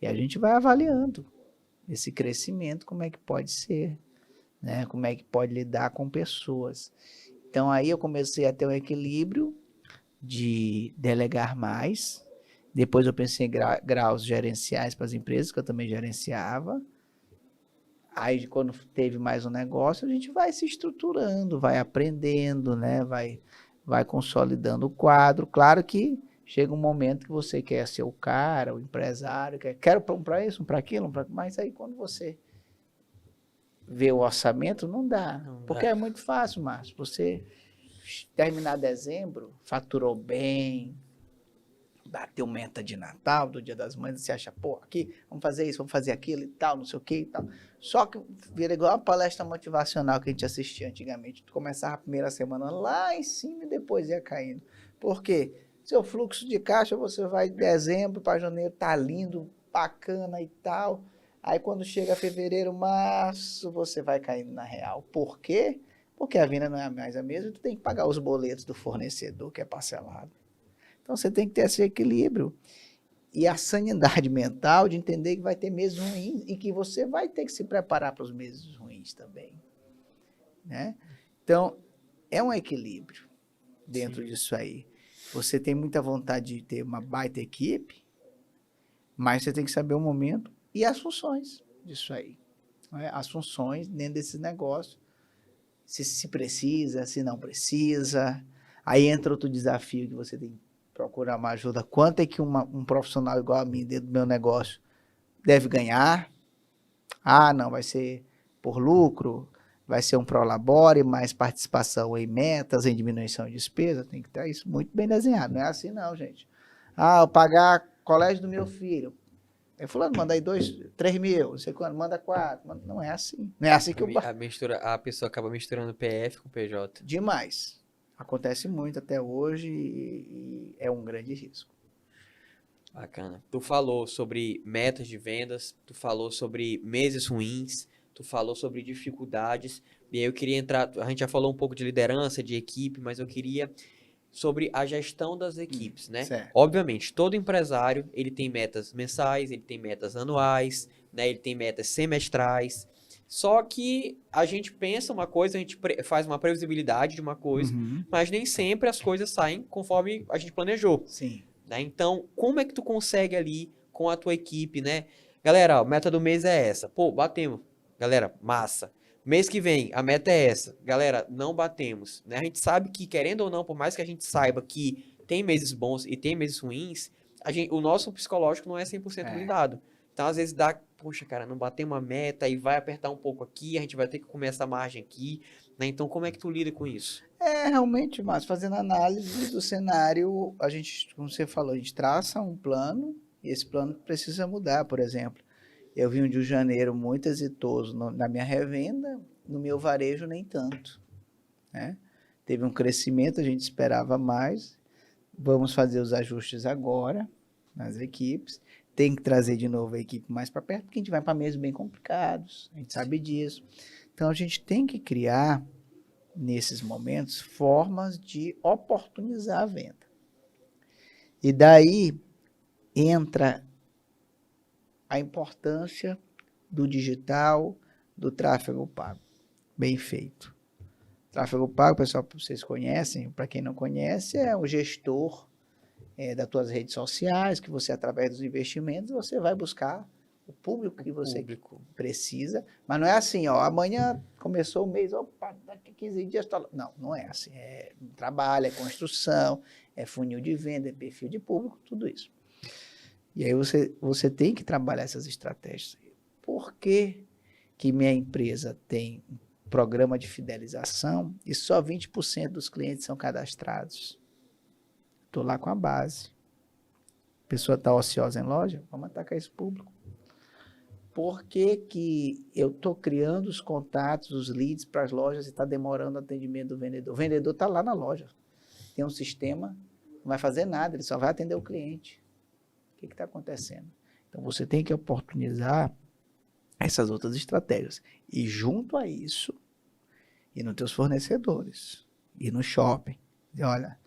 E a gente vai avaliando esse crescimento, como é que pode ser, né? Como é que pode lidar com pessoas. Então, aí eu comecei a ter um equilíbrio de delegar mais. Depois eu pensei em graus gerenciais para as empresas, que eu também gerenciava. Aí, quando teve mais um negócio, a gente vai se estruturando, vai aprendendo, né? Vai consolidando o quadro. Claro que chega um momento que você quer ser o cara, o empresário, quero para isso, para aquilo, mas aí quando você vê o orçamento, não dá. Porque é muito fácil, Márcio. Você terminar dezembro, faturou bem, bateu meta de Natal, do Dia das Mães, você acha, pô, aqui, vamos fazer isso, vamos fazer aquilo e tal, não sei o que e tal. Só que vira igual a palestra motivacional que a gente assistia antigamente. Tu começava a primeira semana lá em cima e depois ia caindo. Por quê? Seu fluxo de caixa, você vai de dezembro para janeiro, tá lindo, bacana e tal. Aí quando chega fevereiro, março, você vai caindo na real. Por quê? Porque a venda não é mais a mesma, tu tem que pagar os boletos do fornecedor, que é parcelado. Então você tem que ter esse equilíbrio. E a sanidade mental de entender que vai ter meses ruins e que você vai ter que se preparar para os meses ruins também. Né? Então, é um equilíbrio dentro disso aí. Você tem muita vontade de ter uma baita equipe, mas você tem que saber o momento e as funções disso aí. Né? As funções dentro desse negócio. Se precisa, se não precisa. Aí entra outro desafio que você tem que procurar uma ajuda. Quanto é que um profissional igual a mim dentro do meu negócio deve ganhar? Ah, não, vai ser por lucro, vai ser um prolabore, mais participação em metas, em diminuição de despesa. Tem que ter isso muito bem desenhado. Não é assim não, gente. Ah, eu pagar colégio do meu filho. Fulano, manda aí 2, 3 mil, não sei quando, manda 4. Não é assim. Não é assim que a pessoa acaba misturando PF com PJ. Demais. Acontece muito até hoje e é um grande risco. Bacana. Tu falou sobre metas de vendas, tu falou sobre meses ruins, tu falou sobre dificuldades, e aí eu queria entrar, a gente já falou um pouco de liderança, de equipe, mas eu queria sobre a gestão das equipes, né? Certo. Obviamente, todo empresário, ele tem metas mensais, ele tem metas anuais, né? Ele tem metas semestrais. Só que a gente pensa uma coisa, a gente faz uma previsibilidade de uma coisa, mas nem sempre as coisas saem conforme a gente planejou. Sim. Né? Então, como é que tu consegue ali com a tua equipe, né? Galera, a meta do mês é essa. Pô, batemos. Galera, massa. Mês que vem, a meta é essa. Galera, não batemos. Né? A gente sabe que, querendo ou não, por mais que a gente saiba que tem meses bons e tem meses ruins, o nosso psicológico não é 100% blindado. Então, às vezes dá, poxa, cara, não bateu uma meta e vai apertar um pouco aqui, a gente vai ter que comer essa margem aqui, né? Então, como é que tu lida com isso? Realmente, mas fazendo análise do cenário, a gente, como você falou, a gente traça um plano e esse plano precisa mudar. Por exemplo, eu vim de um janeiro muito exitoso na minha revenda, no meu varejo nem tanto, né? Teve um crescimento, a gente esperava mais, vamos fazer os ajustes agora nas equipes, tem que trazer de novo a equipe mais para perto, porque a gente vai para meses bem complicados, a gente sabe disso. Então, a gente tem que criar nesses momentos, formas de oportunizar a venda. E daí entra a importância do digital, do tráfego pago, bem feito. Tráfego pago, pessoal, vocês conhecem, para quem não conhece, é o gestor das tuas redes sociais, que você, através dos investimentos, você vai buscar o público que você precisa, mas não é assim, ó, amanhã começou o mês, opa, daqui 15 dias, tá... não é assim, é trabalho, é construção, é funil de venda, é perfil de público, tudo isso. E aí você tem que trabalhar essas estratégias. Por que que minha empresa tem um programa de fidelização e só 20% dos clientes são cadastrados? Estou lá com a base. A pessoa está ociosa em loja, vamos atacar esse público. Por que que eu estou criando os contatos, os leads para as lojas e está demorando o atendimento do vendedor? O vendedor está lá na loja. Tem um sistema, não vai fazer nada, ele só vai atender o cliente. O que está acontecendo? Então, você tem que oportunizar essas outras estratégias. E junto a isso, ir nos teus fornecedores, ir no shopping. E olha,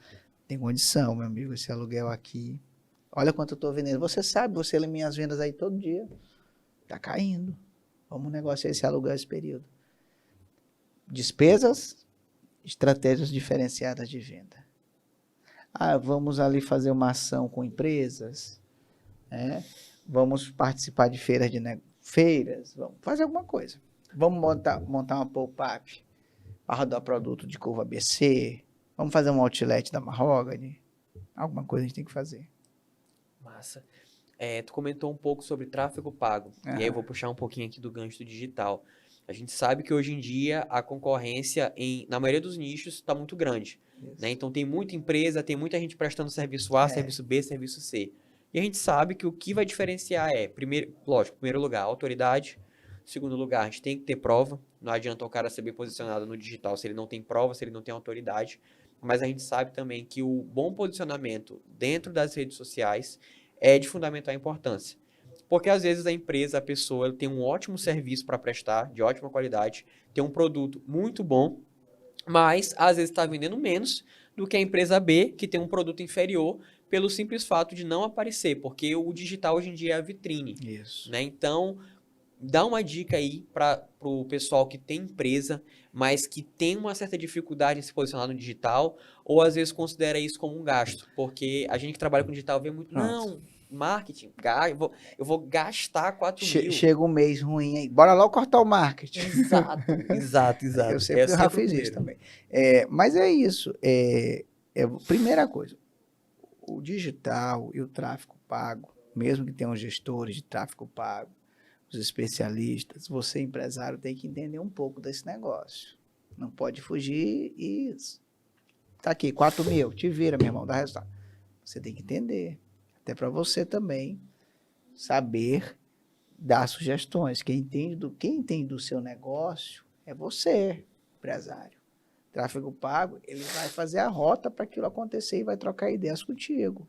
tem condição, meu amigo, esse aluguel aqui. Olha quanto eu estou vendendo. Você sabe, você lê minhas vendas aí todo dia. Está caindo. Vamos negociar esse aluguel esse período. Despesas, estratégias diferenciadas de venda. Vamos ali fazer uma ação com empresas, né? Vamos participar de feiras, vamos fazer alguma coisa. Vamos montar uma pop-up para rodar produto de curva ABC, vamos fazer um outlet da Mahogany, alguma coisa a gente tem que fazer. Massa. Tu comentou um pouco sobre tráfego pago, e aí eu vou puxar um pouquinho aqui do gancho do digital. A gente sabe que hoje em dia a concorrência na maioria dos nichos está muito grande, né? Então tem muita empresa, tem muita gente prestando serviço A, serviço B, serviço C. E a gente sabe que o que vai diferenciar primeiro lugar, autoridade. Segundo lugar, a gente tem que ter prova. Não adianta o cara ser bem posicionado no digital se ele não tem prova, se ele não tem autoridade. Mas a gente sabe também que o bom posicionamento dentro das redes sociais é de fundamental importância. Porque às vezes a pessoa tem um ótimo serviço para prestar, de ótima qualidade, tem um produto muito bom, mas às vezes está vendendo menos do que a empresa B, que tem um produto inferior, pelo simples fato de não aparecer, porque o digital hoje em dia é a vitrine. Isso. Né? Então, dá uma dica aí para o pessoal que tem empresa, mas que tem uma certa dificuldade em se posicionar no digital, ou às vezes considera isso como um gasto, porque a gente que trabalha com digital vê muito, não, marketing, eu vou gastar 4 mil. Chega um mês ruim aí, bora logo cortar o marketing. Exato. Eu sempre já fiz isso também. Mas é isso, primeira coisa, o digital e o tráfego pago, mesmo que tenham gestores de tráfego pago, os especialistas, você empresário tem que entender um pouco desse negócio. Não pode fugir e tá aqui, 4 mil, te vira, meu irmão, dá resultado. Você tem que entender, até para você também saber dar sugestões. Quem entende do seu negócio é você, empresário. Tráfego pago, ele vai fazer a rota para aquilo acontecer e vai trocar ideias contigo.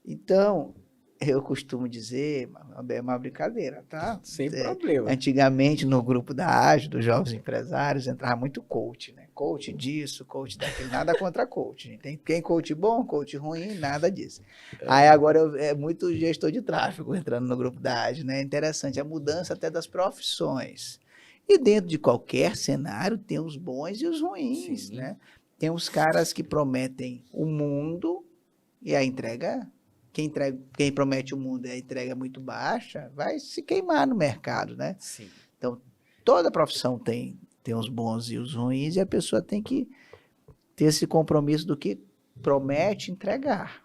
Então, eu costumo dizer, é uma brincadeira, tá? Sem problema. Antigamente, no grupo da Ágil, dos jovens empresários, entrava muito coach, né? Coach disso, coach daquilo, nada contra coach. Tem coach bom, coach ruim, nada disso. Aí agora é muito gestor de tráfego entrando no grupo da Ágil, né? Interessante, a mudança até das profissões. E dentro de qualquer cenário tem os bons e os ruins, né? Tem os caras que prometem o mundo e a entrega... Quem promete o mundo e a entrega é muito baixa, vai se queimar no mercado, né? Sim. Então, toda profissão tem os bons e os ruins, e a pessoa tem que ter esse compromisso do que promete entregar.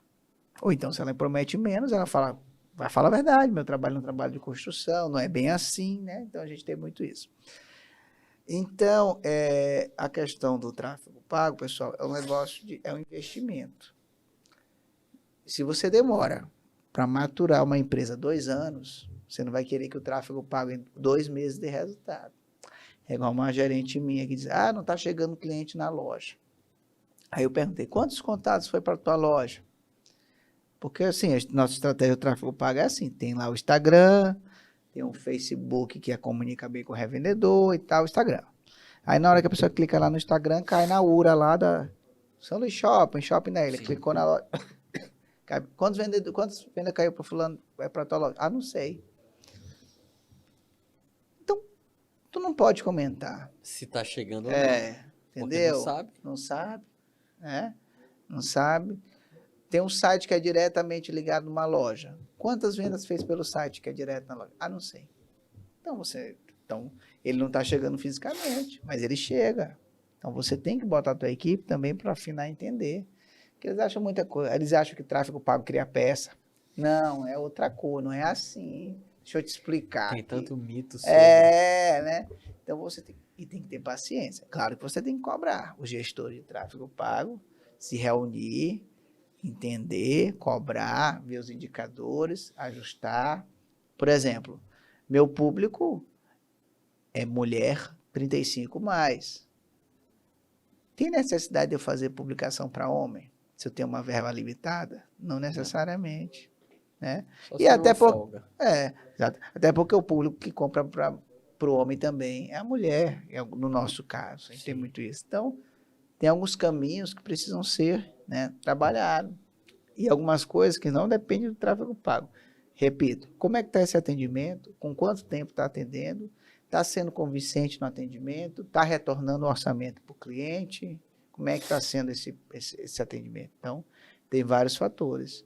Ou então, se ela promete menos, ela fala, vai falar a verdade, meu trabalho é um trabalho de construção, não é bem assim, né? Então a gente tem muito isso. Então, a questão do tráfego pago, pessoal, é um negócio é um investimento. Se você demora para maturar uma empresa 2 anos, você não vai querer que o tráfego pago em 2 meses dê resultado. É igual uma gerente minha que diz, não está chegando cliente na loja. Aí eu perguntei, quantos contatos foi para a tua loja? Porque assim, a nossa estratégia do tráfego pago é assim, tem lá o Instagram, tem um Facebook que comunica bem com o revendedor e tal, o Instagram. Aí na hora que a pessoa clica lá no Instagram, cai na URA lá da São Luís Shopping da ilha, clicou na loja. Quantas vendas caiu para fulano, vai para tua loja? Não sei. Então, tu não pode comentar. Se tá chegando ou não. Porque Entendeu? não sabe. Não sabe, né? Não sabe. Tem um site que é diretamente ligado numa loja. Quantas vendas fez pelo site que é direto na loja? Não sei. Então, ele não está chegando fisicamente, mas ele chega. Então, você tem que botar a tua equipe também para afinar e entender. Porque eles acham muita coisa. Eles acham que tráfego pago cria peça. Não, é outra coisa, não é assim. Deixa eu te explicar. Tem aqui. tanto mito sobre. Né? Então, você tem que ter paciência. Claro que você tem que cobrar. O gestor de tráfego pago se reunir, entender, cobrar, ver os indicadores, ajustar. Por exemplo, meu público é mulher 35 mais. Tem necessidade de eu fazer publicação para homem? Se eu tenho uma verba limitada? Não necessariamente. Né? E até porque o público que compra para o homem também é a mulher, no nosso caso. A gente tem muito isso. Então, tem alguns caminhos que precisam ser, né, trabalhados. E algumas coisas que não dependem do tráfego pago. Repito, como é que está esse atendimento? Com quanto tempo está atendendo? Está sendo convincente no atendimento? Está retornando o orçamento para o cliente? Como é que está sendo esse atendimento? Então, tem vários fatores.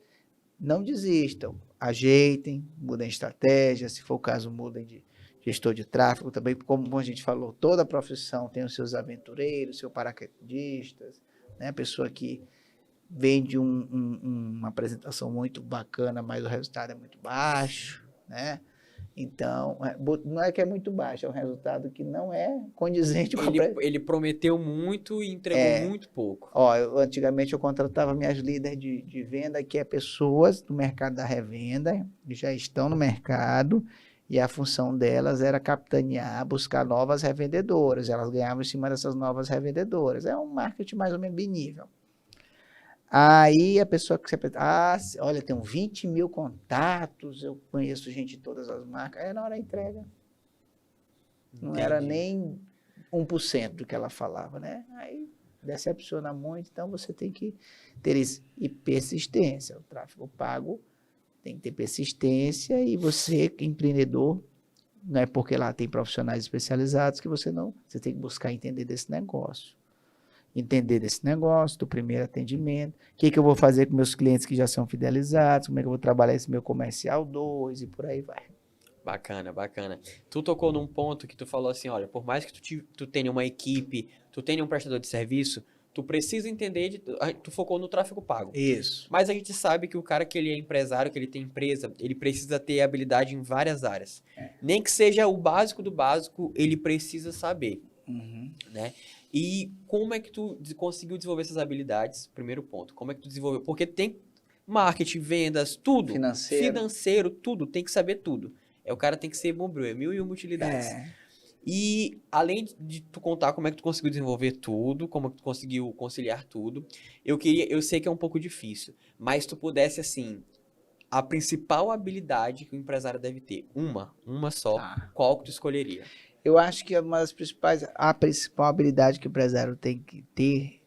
Não desistam, ajeitem, mudem de estratégia, se for o caso, mudem de gestor de tráfego também, como a gente falou, toda profissão tem os seus aventureiros, seus paraquedistas, né? Pessoa que vende uma apresentação muito bacana, mas o resultado é muito baixo, né? Então, não é que é muito baixo, é um resultado que não é condizente com ele prometeu muito e entregou muito pouco. Antigamente eu contratava minhas líderes de venda, que é pessoas do mercado da revenda, que já estão no mercado, e a função delas era capitanear, buscar novas revendedoras. Elas ganhavam em cima dessas novas revendedoras. É um marketing mais ou menos binível. Aí a pessoa que você pensa, olha, tem 20 mil contatos, eu conheço gente de todas as marcas. Aí na hora da entrega, não era nem 1% do que ela falava, né? Aí decepciona muito, então você tem que ter isso. E persistência. O tráfego pago tem que ter persistência e você, empreendedor, não é porque lá tem profissionais especializados que você tem que buscar entender desse negócio. Entender desse negócio, do primeiro atendimento, o que eu vou fazer com meus clientes que já são fidelizados, como é que eu vou trabalhar esse meu comercial 2 e por aí vai. Bacana, bacana. Tu tocou num ponto que tu falou assim, olha, por mais que tu tenha uma equipe, tu tenha um prestador de serviço, tu precisa entender, tu focou no tráfego pago. Isso. Mas a gente sabe que o cara que ele é empresário, que ele tem empresa, ele precisa ter habilidade em várias áreas. Nem que seja o básico do básico, ele precisa saber, né? E como é que tu conseguiu desenvolver essas habilidades? Primeiro ponto, como é que tu desenvolveu? Porque tem marketing, vendas, tudo. Financeiro, tudo, tem que saber tudo. O cara tem que ser bombril, 1001 utilidades. E além de tu contar como é que tu conseguiu desenvolver tudo, como é que tu conseguiu conciliar tudo, eu sei que é um pouco difícil, mas tu pudesse, assim, a principal habilidade que o empresário deve ter, uma só, qual que tu escolheria? Eu acho que a principal habilidade que o empresário tem que ter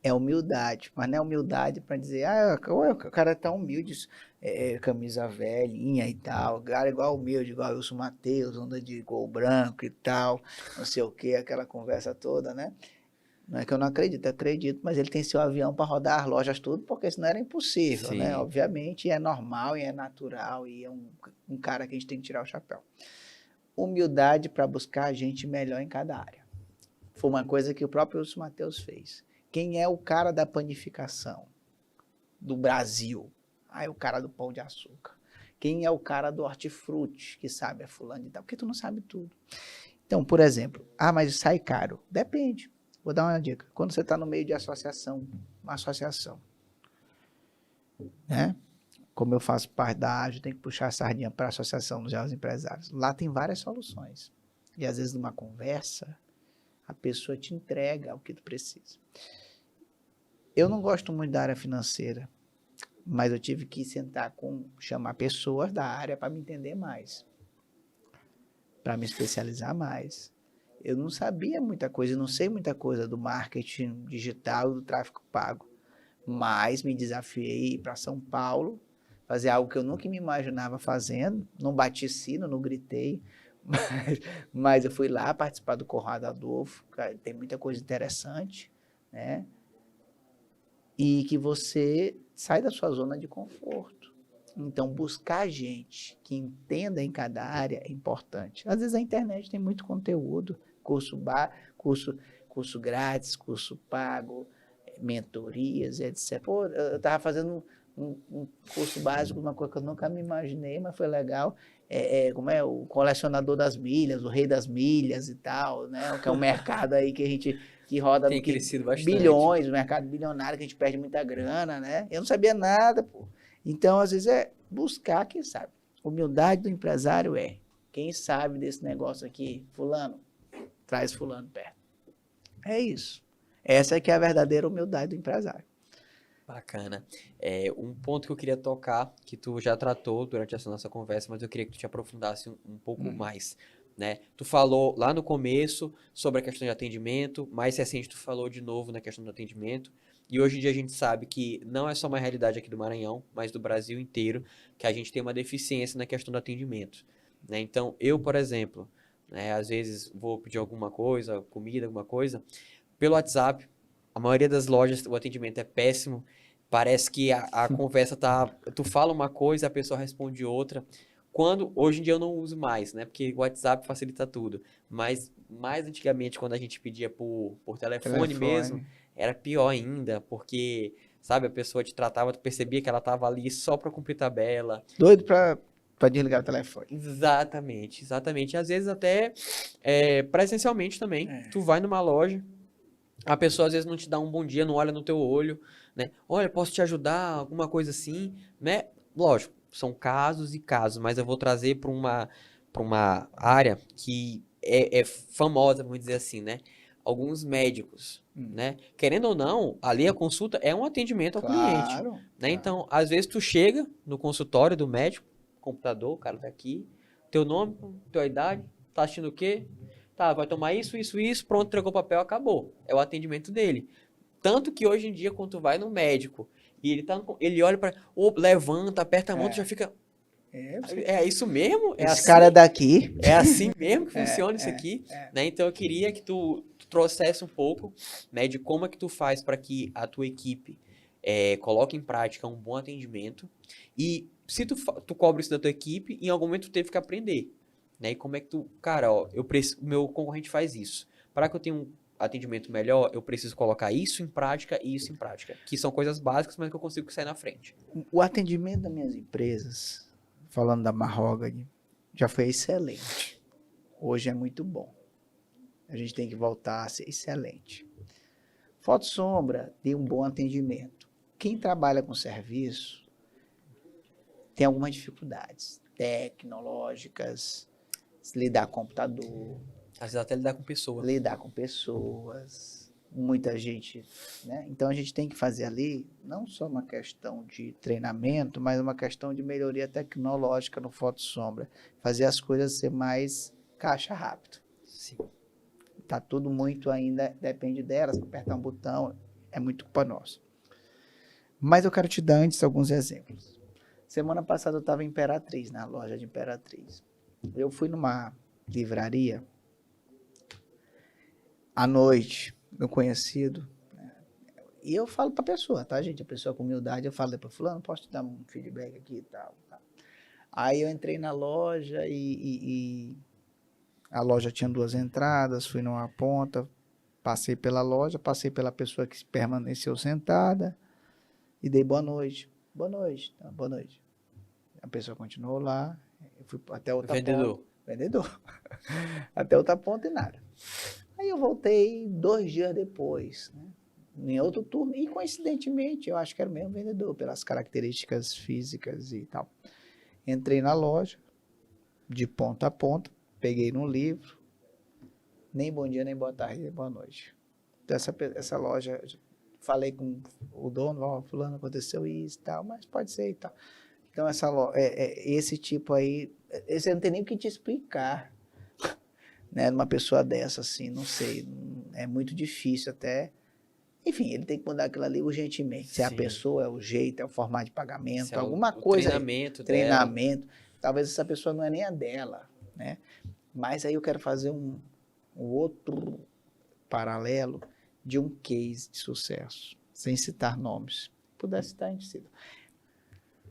é humildade, mas não é humildade para dizer, o cara tá humilde, camisa velhinha e tal, cara igual humilde, igual Wilson Matheus, anda de gol branco e tal, não sei o que, aquela conversa toda, né? Não é que eu não acredito, mas ele tem seu avião para rodar as lojas tudo, porque senão era impossível, né? Obviamente, é normal e é natural, e é um cara que a gente tem que tirar o chapéu. Humildade para buscar gente melhor em cada área. Foi uma coisa que o próprio Wilson Matheus fez. Quem é o cara da panificação do Brasil? É o cara do pão de açúcar. Quem é o cara do hortifruti que sabe a fulano de tal? Porque tu não sabe tudo. Então, por exemplo, mas sai caro. Depende. Vou dar uma dica. Quando você está no meio de associação, uma associação, né? Como eu faço parte da AGE, tem que puxar a sardinha para a Associação dos Jovens Empresários. Lá tem várias soluções. E às vezes numa conversa, a pessoa te entrega o que tu precisa. Eu não gosto muito da área financeira, mas eu tive que chamar pessoas da área para me entender mais, para me especializar mais. Eu não sabia muita coisa, eu não sei muita coisa do marketing digital, do tráfego pago, mas me desafiei a ir para São Paulo, fazer algo que eu nunca me imaginava fazendo, não bati sino, não gritei, mas eu fui lá participar do Conrado Adolfo, tem muita coisa interessante, né? E que você sai da sua zona de conforto. Então, buscar gente que entenda em cada área é importante. Às vezes a internet tem muito conteúdo, curso grátis, curso pago, mentorias, etc. Pô, eu estava fazendo um curso básico, uma coisa que eu nunca me imaginei, mas foi legal. Como é o colecionador das milhas, o rei das milhas e tal, né? Que é um mercado aí que roda Tem crescido bastante. bilhões, um mercado bilionário que a gente perde muita grana, né? Eu não sabia nada, pô. Então, às vezes, é buscar quem sabe. Humildade do empresário quem sabe desse negócio aqui, fulano, traz fulano perto. É isso. Essa é que é a verdadeira humildade do empresário. Bacana. Um ponto que eu queria tocar, que tu já tratou durante essa nossa conversa, mas eu queria que tu te aprofundasse um pouco mais, né? Tu falou lá no começo sobre a questão de atendimento, mais recente tu falou de novo na questão do atendimento, e hoje em dia a gente sabe que não é só uma realidade aqui do Maranhão, mas do Brasil inteiro, que a gente tem uma deficiência na questão do atendimento, né? Então, eu, por exemplo, né, às vezes vou pedir alguma coisa, comida, alguma coisa, pelo WhatsApp. A maioria das lojas, o atendimento é péssimo. Parece que a conversa tá... Tu fala uma coisa, a pessoa responde outra. Hoje em dia eu não uso mais, né? Porque o WhatsApp facilita tudo. Mas mais antigamente, quando a gente pedia por telefone mesmo, era pior ainda. Porque, sabe, a pessoa te tratava, tu percebia que ela tava ali só pra cumprir tabela. Doido pra desligar o telefone. Exatamente, exatamente. E às vezes até presencialmente também. Tu vai numa loja, a pessoa às vezes não te dá um bom dia, não olha no teu olho, né? Olha, posso te ajudar? Alguma coisa assim, né? Lógico, são casos e casos, mas eu vou trazer para uma área que é famosa, vamos dizer assim, né? Alguns médicos, né? Querendo ou não, ali a consulta é um atendimento ao cliente, né? Então, às vezes tu chega no consultório do médico, computador, o cara tá aqui, teu nome, tua idade, tá assistindo o quê? Tá, vai tomar isso, pronto, entregou o papel, acabou. É o atendimento dele. Tanto que hoje em dia, quando tu vai no médico e ele olha pra... levanta, aperta a mão, tu já fica... É isso mesmo? Esse assim? Cara daqui. É assim mesmo que funciona isso aqui? Né? Então eu queria que tu trouxesse um pouco, né, de como é que tu faz para que a tua equipe coloque em prática um bom atendimento. E se tu cobra isso da tua equipe, em algum momento tu teve que aprender. Né? E como é que tu... Cara, ó, o meu concorrente faz isso. Para que eu tenha um atendimento melhor, eu preciso colocar isso em prática e isso em prática. Que são coisas básicas, mas que eu consigo sair na frente. O atendimento das minhas empresas, falando da Mahogany, já foi excelente. Hoje é muito bom. A gente tem que voltar a ser excelente. Foto Sombra tem um bom atendimento. Quem trabalha com serviço tem algumas dificuldades tecnológicas, lidar com computador. Às vezes até lidar com pessoas. Lidar com pessoas, muita gente, né? Então a gente tem que fazer ali não só uma questão de treinamento, mas uma questão de melhoria tecnológica no Foto Sombra. Fazer as coisas ser mais caixa rápido. Sim. Tá tudo muito ainda, depende delas, apertar um botão, é muito culpa nossa. Mas eu quero te dar antes alguns exemplos. Semana passada eu estava em Imperatriz, na loja de Imperatriz. Eu fui numa livraria à noite, meu conhecido, né? E eu falo pra pessoa, tá, gente? A pessoa com humildade, eu falo para fulano, posso te dar um feedback aqui e tal, tá. Aí eu entrei na loja e a loja tinha 2 entradas, fui numa ponta, passei pela loja, passei pela pessoa que permaneceu sentada e dei boa noite. Boa noite, tá, boa noite. A pessoa continuou lá, eu fui até outra Vendedor. ponta. Vendedor. Até outra ponta e nada. Aí eu voltei 2 dias depois, né? Em outro turno, e coincidentemente, eu acho que era o mesmo vendedor, pelas características físicas e tal. Entrei na loja, de ponta a ponta, peguei no livro, nem bom dia, nem boa tarde, nem boa noite. Então, essa loja, falei com o dono, ó, fulano, aconteceu isso e tal, mas pode ser e tal. Então, esse tipo aí, esse eu não tem nem o que te explicar, né, numa pessoa dessa, assim, não sei, é muito difícil até. Enfim, ele tem que mudar aquilo ali urgentemente. Se é a Sim. pessoa, é o jeito, é o formato de pagamento, Esse é alguma o coisa. treinamento dela. Treinamento. Talvez essa pessoa não é nem a dela, né? Mas aí eu quero fazer um outro paralelo de um case de sucesso, sem citar nomes. Pudesse citar, a gente cita.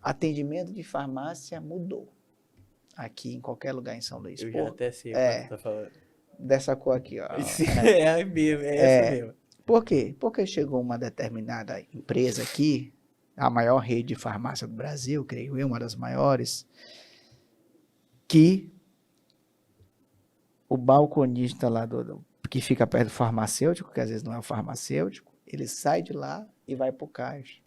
Atendimento de farmácia mudou. Aqui, em qualquer lugar em São Luís. Eu já até sei o que você tá falando. Dessa cor aqui, ó. É mesmo, é essa mesmo. Por quê? Porque chegou uma determinada empresa aqui, a maior rede de farmácia do Brasil, creio eu, uma das maiores, que o balconista lá que fica perto do farmacêutico, que às vezes não é o farmacêutico, ele sai de lá e vai pro caixa.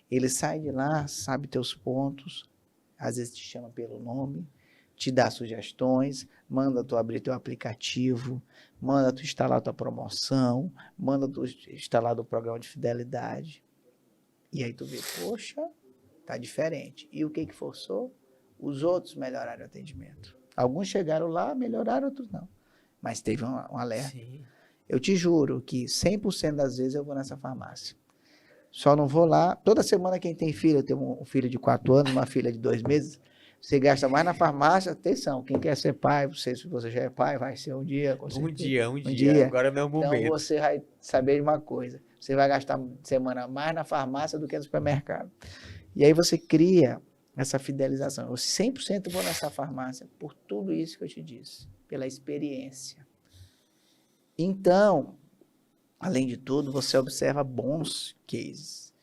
Ele sai de lá, sabe teus pontos, às vezes te chama pelo nome, te dá sugestões, manda tu abrir teu aplicativo, manda tu instalar tua promoção, manda tu instalar o programa de fidelidade. E aí tu vê, poxa, tá diferente. E o que forçou? Os outros melhoraram o atendimento. Alguns chegaram lá, melhoraram, outros não. Mas teve um alerta. Sim. Eu te juro que 100% das vezes eu vou nessa farmácia. Só não vou lá. Toda semana quem tem filho, eu tenho um filho de 4 anos, uma filha de 2 meses, você gasta mais na farmácia. Atenção, quem quer ser pai, se você já é pai, vai ser um dia. Um dia. Agora não é o momento. Então você vai saber de uma coisa. Você vai gastar semana mais na farmácia do que no supermercado. E aí você cria essa fidelização. Eu 100% vou nessa farmácia por tudo isso que eu te disse, pela experiência. Então, além de tudo, você observa bons cases.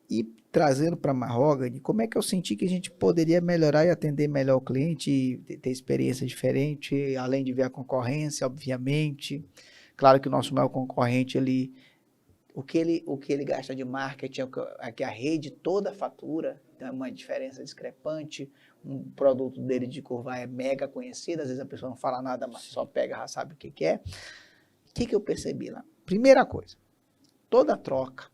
E trazendo para a Mahogany, como é que eu senti que a gente poderia melhorar e atender melhor o cliente, e ter experiência diferente, além de ver a concorrência, obviamente. Claro que o nosso maior concorrente, o que ele gasta de marketing é que a rede toda fatura, então é uma diferença discrepante. Um produto dele de curva é mega conhecido, às vezes a pessoa não fala nada, mas só pega, já sabe o que é. O que eu percebi lá? Primeira coisa, toda troca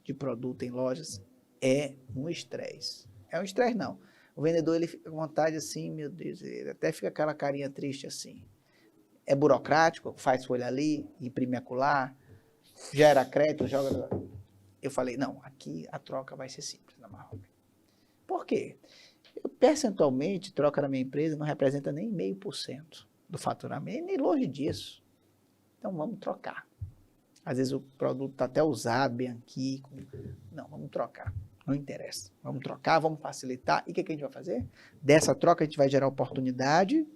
de produto em lojas é um estresse. É um estresse não. O vendedor, ele fica com vontade assim, meu Deus, ele até fica aquela carinha triste assim. É burocrático, faz folha ali, imprime acolá, gera crédito, joga... Eu falei, não, aqui a troca vai ser simples na Mahogany. Por quê? Percentualmente, troca na minha empresa não representa nem 0,5% do faturamento, nem longe disso. Então, vamos trocar. Às vezes o produto está até usado, bem aqui. Não, vamos trocar. Não interessa. Vamos trocar, vamos facilitar. E o que a gente vai fazer? Dessa troca, a gente vai gerar oportunidade.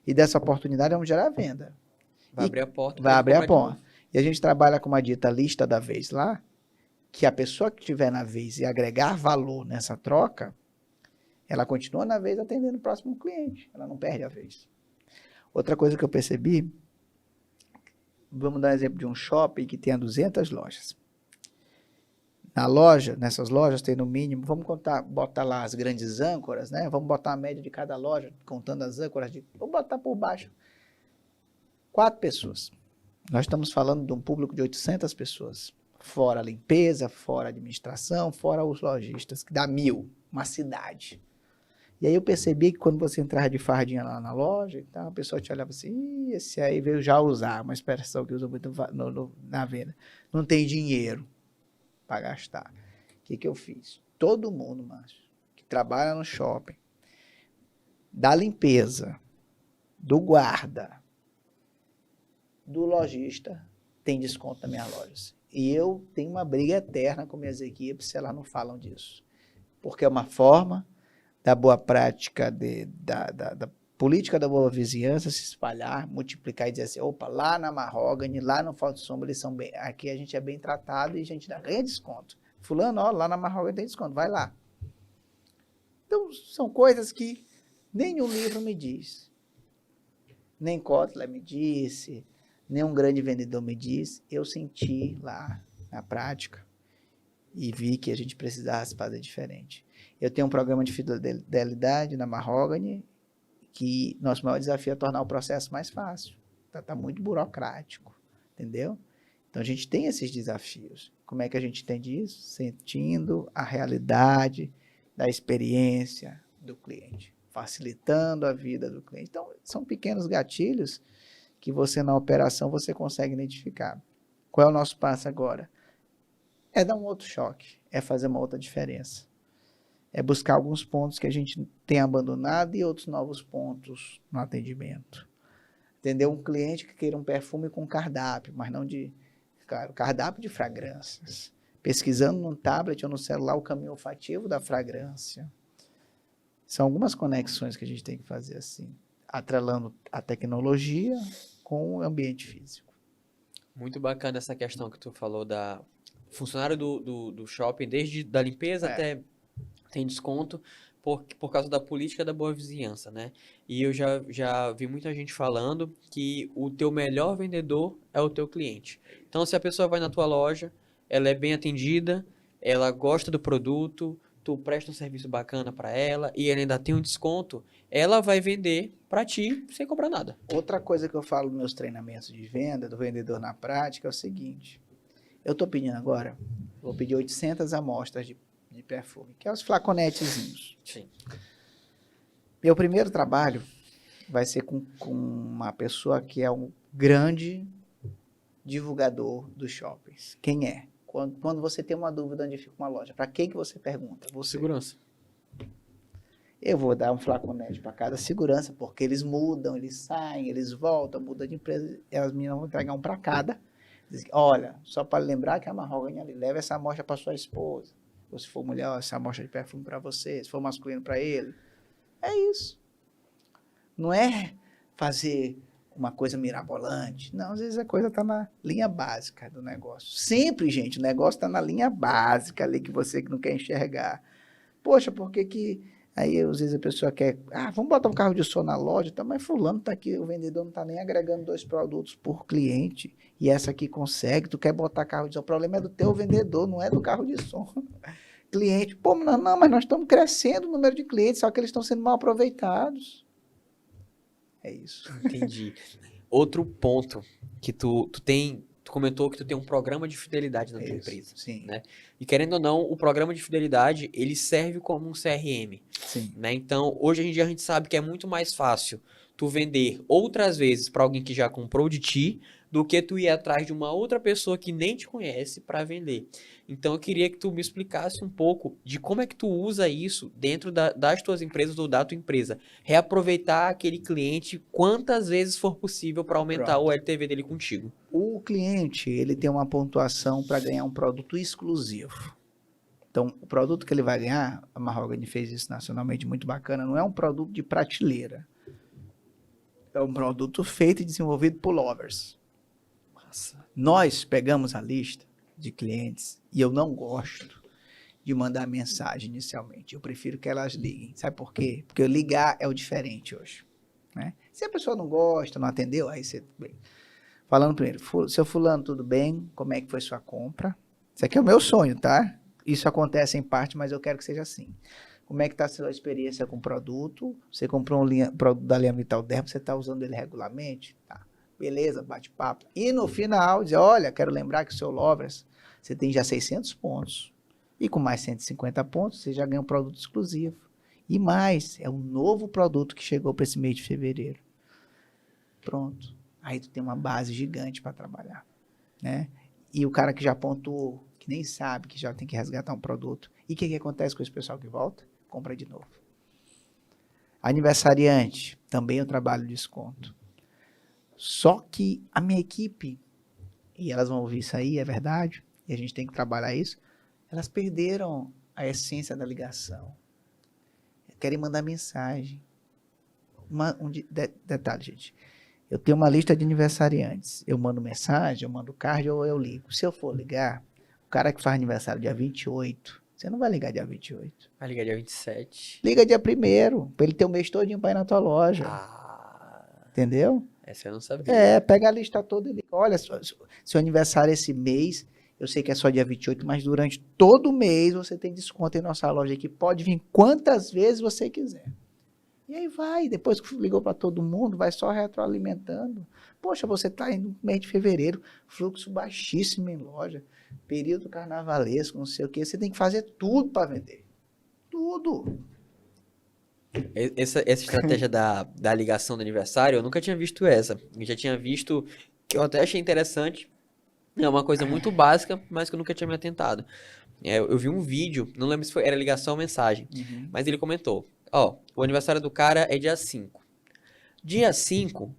E dessa oportunidade, vamos gerar venda. Vai abrir a porta. Vai abrir a porta. E a gente trabalha com uma dita lista da vez lá, que a pessoa que estiver na vez e agregar valor nessa troca, ela continua na vez atendendo o próximo cliente. Ela não perde a vez. Outra coisa que eu percebi, vamos dar um exemplo de um shopping que tenha 200 lojas. Nessas lojas tem no mínimo, vamos botar lá as grandes âncoras, né? Vamos botar a média de cada loja, contando as âncoras, vamos botar por baixo. 4 pessoas. Nós estamos falando de um público de 800 pessoas. Fora a limpeza, fora a administração, fora os lojistas, que dá 1.000, uma cidade. E aí eu percebi que quando você entrava de fardinha lá na loja, então a pessoa te olhava assim, esse aí veio já usar, uma expressão que usa muito na venda. Não tem dinheiro para gastar. O que eu fiz? Todo mundo, macho, que trabalha no shopping, da limpeza, do guarda, do lojista, tem desconto nas minhas lojas. E eu tenho uma briga eterna com minhas equipes se elas não falam disso. Porque é uma forma da boa prática, da política da boa vizinhança se espalhar, multiplicar e dizer assim, opa, lá na Mahogany, lá no Foto Sombra, eles são bem, aqui a gente é bem tratado e a gente ganha desconto. Fulano, ó, lá na Mahogany tem desconto, vai lá. Então, são coisas que nenhum livro me diz. Nem Kotler me disse, nem um grande vendedor me disse. Eu senti lá na prática e vi que a gente precisava fazer diferente. Eu tenho um programa de fidelidade na Mahogany, que nosso maior desafio é tornar o processo mais fácil. Tá muito burocrático, entendeu? Então, a gente tem esses desafios. Como é que a gente entende isso? Sentindo a realidade da experiência do cliente, facilitando a vida do cliente. Então, são pequenos gatilhos que você, na operação, você consegue identificar. Qual é o nosso passo agora? É dar um outro choque, é fazer uma outra diferença. É buscar alguns pontos que a gente tem abandonado e outros novos pontos no atendimento. Entendeu? Um cliente que queira um perfume com cardápio, mas não de... Claro, cardápio de fragrâncias. Pesquisando num tablet ou no celular o caminho olfativo da fragrância. São algumas conexões que a gente tem que fazer assim, atrelando a tecnologia com o ambiente físico. Muito bacana essa questão que tu falou da funcionário do shopping, desde da limpeza até tem desconto por causa da política da boa vizinhança, né? E eu já vi muita gente falando que o teu melhor vendedor é o teu cliente. Então, se a pessoa vai na tua loja, ela é bem atendida, ela gosta do produto, tu presta um serviço bacana para ela e ela ainda tem um desconto, ela vai vender para ti sem cobrar nada. Outra coisa que eu falo nos meus treinamentos de venda, do vendedor na prática, é o seguinte. Eu estou pedindo agora, vou pedir 800 amostras de perfume, que é os flaconetezinhos. Sim. Meu primeiro trabalho vai ser com uma pessoa que é um grande divulgador dos shoppings. Quem é? Quando você tem uma dúvida onde fica uma loja, para quem que você pergunta? Você. Segurança. Eu vou dar um flaconete para cada segurança, porque eles mudam, eles saem, eles voltam, mudam de empresa, e as meninas vão entregar um para cada. Dizem, olha, só para lembrar que a Mahogany ali, leva essa amostra para sua esposa. Ou se for mulher, ó, essa amostra de perfume para você, se for masculino para ele. É isso. Não é fazer uma coisa mirabolante. Não, às vezes a coisa está na linha básica do negócio. Sempre, gente, o negócio está na linha básica ali que você não quer enxergar. Poxa, por que que... Aí, às vezes, a pessoa quer... vamos botar um carro de som na loja, tá? Mas fulano está aqui, o vendedor não está nem agregando 2 produtos por cliente. E essa aqui consegue, tu quer botar carro de som. O problema é do teu vendedor, não é do carro de som. Cliente, pô, não, mas nós estamos crescendo o número de clientes, só que eles estão sendo mal aproveitados. É isso. Entendi. Outro ponto que tu comentou que tu tem um programa de fidelidade na tua empresa. Sim. Né? E querendo ou não, o programa de fidelidade, ele serve como um CRM. Sim. Né? Então, hoje em dia a gente sabe que é muito mais fácil tu vender outras vezes para alguém que já comprou de ti, do que tu ir atrás de uma outra pessoa que nem te conhece para vender. Então, eu queria que tu me explicasse um pouco de como é que tu usa isso dentro das tuas empresas ou da tua empresa. Reaproveitar aquele cliente quantas vezes for possível para aumentar o LTV dele contigo. O cliente, ele tem uma pontuação para ganhar um produto exclusivo. Então, o produto que ele vai ganhar, a Mahogany fez isso nacionalmente muito bacana, não é um produto de prateleira. É um produto feito e desenvolvido por lovers. Nossa. Nós pegamos a lista de clientes e eu não gosto de mandar mensagem inicialmente. Eu prefiro que elas liguem. Sabe por quê? Porque ligar é o diferente hoje. Né? Se a pessoa não gosta, não atendeu, aí você... Bem, falando primeiro, seu fulano, tudo bem? Como é que foi sua compra? Isso aqui é o meu sonho, tá? Isso acontece em parte, mas eu quero que seja assim. Como é que está a sua experiência com o produto? Você comprou um produto da linha Vital Derm, você está usando ele regularmente? Tá. Beleza, bate-papo. E no final, dizer, olha, quero lembrar que o seu Lovers, você tem já 600 pontos. E com mais 150 pontos, você já ganha um produto exclusivo. E mais, é um novo produto que chegou para esse mês de fevereiro. Pronto. Aí tu tem uma base gigante para trabalhar. Né? E o cara que já pontuou, que nem sabe que já tem que resgatar um produto. E o que acontece com esse pessoal que volta? Compra de novo. Aniversariante, também eu trabalho de desconto. Só que a minha equipe, e elas vão ouvir isso aí, é verdade, e a gente tem que trabalhar isso, elas perderam a essência da ligação. Querem mandar mensagem. Detalhe, gente. Eu tenho uma lista de aniversariantes. Eu mando mensagem, eu mando card ou eu ligo. Se eu for ligar, o cara que faz aniversário dia 28, Você não vai ligar dia 28. Vai ligar dia 27. Liga dia 1º, para ele ter o mês todinho para ir na tua loja. Ah, Entendeu? essa eu não sabia. Pega a lista toda e liga. Olha, seu aniversário esse mês, eu sei que é só dia 28, mas durante todo mês você tem desconto em nossa loja aqui. Pode vir quantas vezes você quiser. E aí vai, depois que ligou para todo mundo, vai só retroalimentando. Poxa, você está indo no mês de fevereiro, fluxo baixíssimo em loja, período carnavalesco, não sei o quê. Você tem que fazer tudo para vender. Tudo. Essa estratégia da ligação do aniversário, eu nunca tinha visto essa. Eu já tinha visto, que eu até achei interessante. É uma coisa muito básica, mas que eu nunca tinha me atentado. Eu vi um vídeo, não lembro se era ligação ou mensagem, mas ele comentou, ó, o aniversário do cara é dia 5. Dia 5,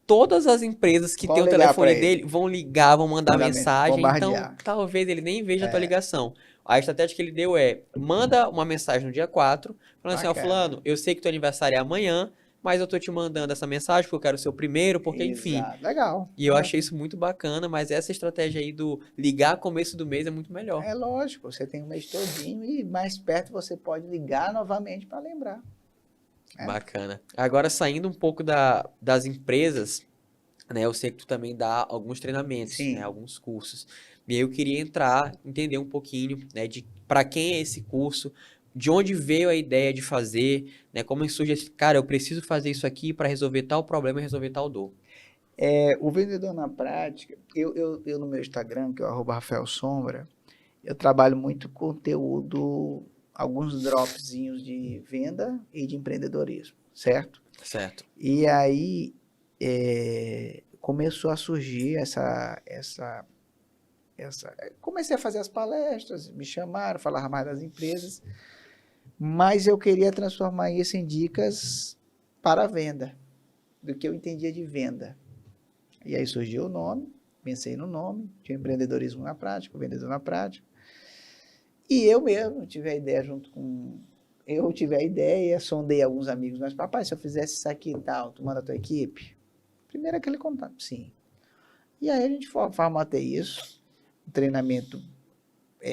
todas as empresas que Vão têm o ligar telefone pra ele. dele vão ligar, vão mandar mensagem, então Bombardear. talvez ele nem veja a tua ligação. A estratégia que ele deu manda uma mensagem no dia 4, falando assim, ó, Bacana. fulano, eu sei que teu aniversário é amanhã, mas eu tô te mandando essa mensagem porque eu quero ser o primeiro, porque enfim. Exato. Legal. E eu achei isso muito bacana, mas essa estratégia aí do ligar começo do mês é muito melhor. É lógico, você tem um mês todinho e mais perto você pode ligar novamente para lembrar. Bacana. Agora, saindo um pouco das empresas, né? Eu sei que tu também dá alguns treinamentos, Sim. né? Alguns cursos. E aí eu queria entender um pouquinho, né? De para quem é esse curso, de onde veio a ideia de fazer, né? Como surge esse, cara, eu preciso fazer isso aqui para resolver tal problema e resolver tal dor. O vendedor na prática, eu no meu Instagram, que é o @RafaelSombra, eu trabalho muito conteúdo, alguns dropzinhos de venda e de empreendedorismo, certo? Certo. E aí começou a surgir comecei a fazer as palestras, me chamaram, falar mais das empresas, mas eu queria transformar isso em dicas para a venda, do que eu entendia de venda. E aí surgiu o nome, pensei no nome, tinha empreendedorismo na prática, o vendedor na prática. E eu mesmo tive a ideia sondei alguns amigos, mas papai, se eu fizesse isso aqui e tal, tu manda a tua equipe? Primeiro aquele contato, sim. E aí a gente formatei isso, um treinamento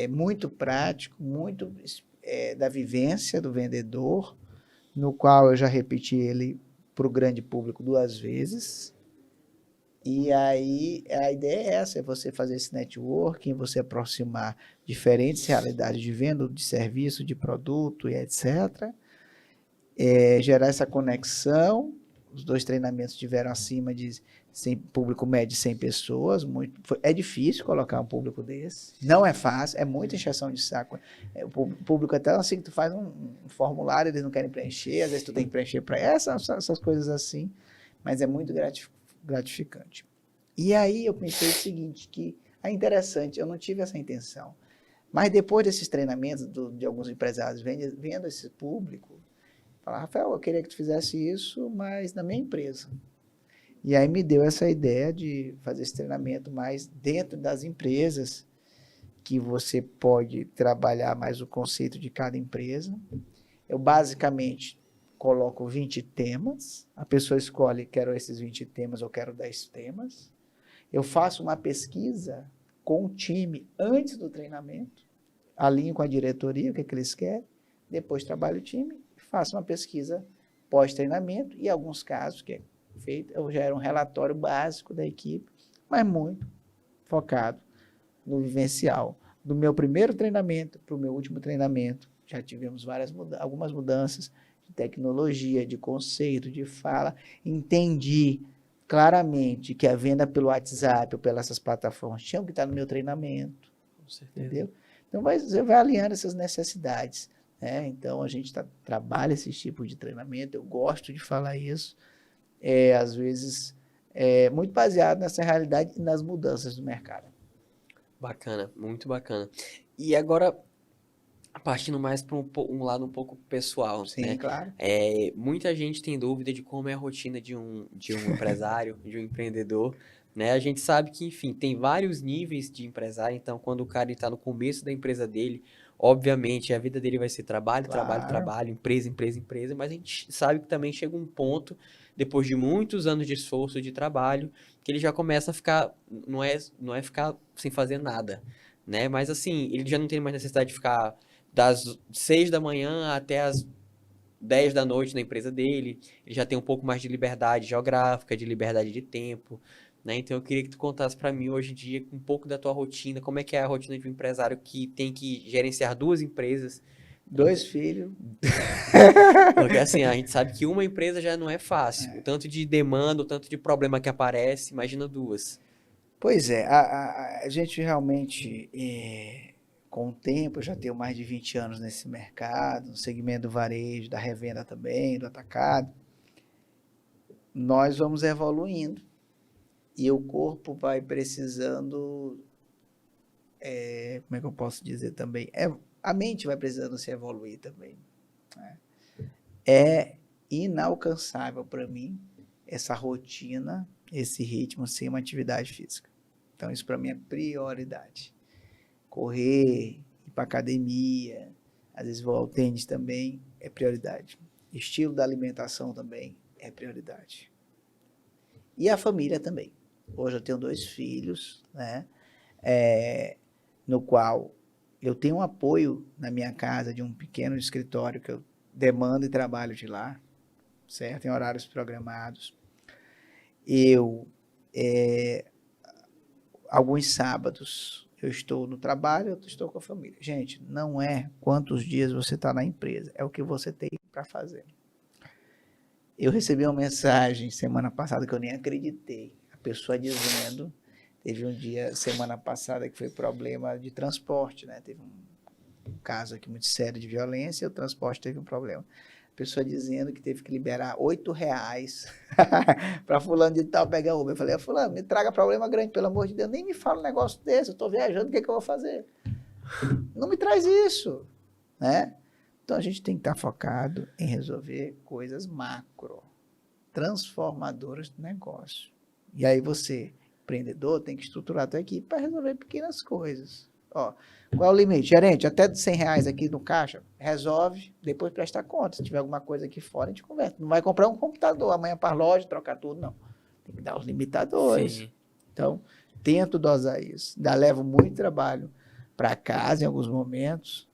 muito prático, muito da vivência do vendedor, no qual eu já repeti ele para o grande público 2 vezes. E aí a ideia é essa, é você fazer esse networking, você aproximar diferentes realidades de venda, de serviço, de produto e etc. Gerar essa conexão. Os 2 treinamentos tiveram acima de público médio de 100 pessoas. É difícil colocar um público desse. Não é fácil, é muita encheção de saco. O público até assim que tu faz um formulário, eles não querem preencher, às vezes tu tem que preencher para essas coisas assim, mas é muito gratificante. E aí eu pensei o seguinte, que é interessante, eu não tive essa intenção, mas depois desses treinamentos de alguns empresários vendo esse público, falaram, Rafael, eu queria que tu fizesse isso, mas na minha empresa. E aí me deu essa ideia de fazer esse treinamento mais dentro das empresas, que você pode trabalhar mais o conceito de cada empresa. Eu basicamente coloco 20 temas, a pessoa escolhe, quero esses 20 temas ou quero 10 temas. Eu faço uma pesquisa com o time antes do treinamento, alinho com a diretoria, o que eles querem, depois trabalho o time, faço uma pesquisa pós-treinamento e em alguns casos que é feito, eu gero um relatório básico da equipe, mas muito focado no vivencial. Do meu primeiro treinamento para o meu último treinamento, já tivemos algumas mudanças de tecnologia, de conceito, de fala. Entendi claramente que a venda pelo WhatsApp ou pelas essas plataformas tinham que estar no meu treinamento. Com certeza. Entendeu? Então, você vai alinhando essas necessidades. Então, a gente trabalha esse tipo de treinamento, eu gosto de falar isso, às vezes, muito baseado nessa realidade e nas mudanças do mercado. Bacana, muito bacana. E agora, partindo mais para um lado um pouco pessoal, Sim, né? claro. Muita gente tem dúvida de como é a rotina de um empresário, de um empreendedor, né? A gente sabe que, enfim, tem vários níveis de empresário, então quando o cara está no começo da empresa dele, obviamente a vida dele vai ser trabalho, Claro. trabalho, trabalho, empresa, empresa, empresa, mas a gente sabe que também chega um ponto, depois de muitos anos de esforço, de trabalho, que ele já começa a ficar, não é ficar sem fazer nada, né? Mas assim, ele já não tem mais necessidade de ficar das 6 da manhã até as 10 da noite na empresa dele. Ele já tem um pouco mais de liberdade geográfica, de liberdade de tempo, né? Então eu queria que tu contasse para mim hoje em dia um pouco da tua rotina, como é que é a rotina de um empresário que tem que gerenciar duas empresas. 2 filhos. Porque assim, a gente sabe que uma empresa já não é fácil. O tanto de demanda, o tanto de problema que aparece, imagina duas. Pois é, a gente realmente, com o tempo, eu já tenho mais de 20 anos nesse mercado, no segmento do varejo, da revenda também, do atacado, nós vamos evoluindo e o corpo vai precisando, como é que eu posso dizer também? A mente vai precisando se evoluir também, né? É inalcançável para mim essa rotina, esse ritmo sem uma atividade física. Então, isso para mim é prioridade. Correr, ir para academia, às vezes vou ao tênis também, é prioridade. Estilo da alimentação também é prioridade. E a família também. Hoje eu tenho 2 filhos, né? No qual eu tenho um apoio na minha casa de um pequeno escritório que eu demando e trabalho de lá, certo? Em horários programados. Eu, alguns sábados, eu estou no trabalho, eu estou com a família. Gente, não é quantos dias você está na empresa, é o que você tem para fazer. Eu recebi uma mensagem semana passada que eu nem acreditei. A pessoa dizendo, teve um dia, semana passada, que foi problema de transporte, né? Teve um caso aqui muito sério de violência e o transporte teve um problema. A pessoa dizendo que teve que liberar R$8 para fulano de tal pegar Uber. Eu falei, fulano, me traga problema grande, pelo amor de Deus, nem me fala um negócio desse, eu estou viajando, o que é que eu vou fazer? Não me traz isso, né? Então a gente tem que estar focado em resolver coisas macro, transformadoras do negócio. E aí você, empreendedor, tem que estruturar a tua equipe para resolver pequenas coisas. Ó, qual é o limite? Gerente, até de R$100 aqui no caixa, resolve, depois presta conta. Se tiver alguma coisa aqui fora, a gente conversa. Não vai comprar um computador amanhã para a loja, trocar tudo, não. Tem que dar os limitadores. Sim. Então, tento dosar isso. Ainda levo muito trabalho para casa em alguns momentos,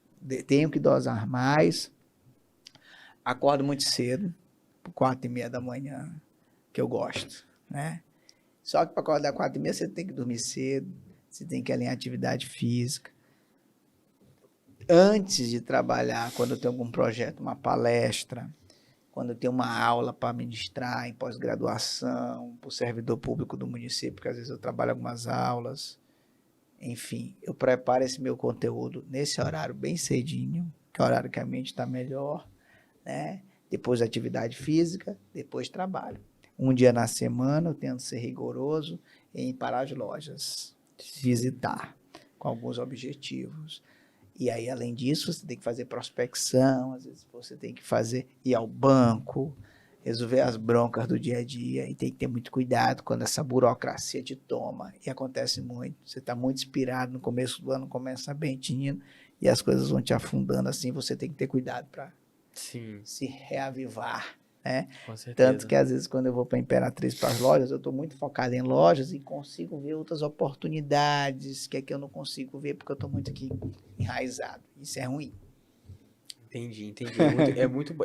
tenho que dosar mais. Acordo muito cedo, 4h30 da manhã, que eu gosto, né? Só que para acordar 4h30 você tem que dormir cedo, você tem que alinhar atividade física. Antes de trabalhar, quando eu tenho algum projeto, uma palestra, quando eu tenho uma aula para ministrar em pós-graduação, para o servidor público do município, porque às vezes eu trabalho algumas aulas, enfim, eu preparo esse meu conteúdo nesse horário bem cedinho, que é o horário que a mente está melhor, né? Depois atividade física, depois trabalho. Um dia na semana eu tento ser rigoroso em parar as lojas, visitar com alguns objetivos. E aí, além disso, você tem que fazer prospecção, às vezes você tem que ir ao banco, resolver as broncas do dia a dia, e tem que ter muito cuidado quando essa burocracia te toma. E acontece muito, você está muito inspirado no começo do ano, começa bem tímido, e as coisas vão te afundando assim, você tem que ter cuidado para se reavivar, né? Com certeza. Tanto que às vezes quando eu vou para a Imperatriz, para as lojas, eu estou muito focado em lojas e consigo ver outras oportunidades que aqui eu não consigo ver porque eu estou muito aqui enraizado. Isso é ruim. Entendi.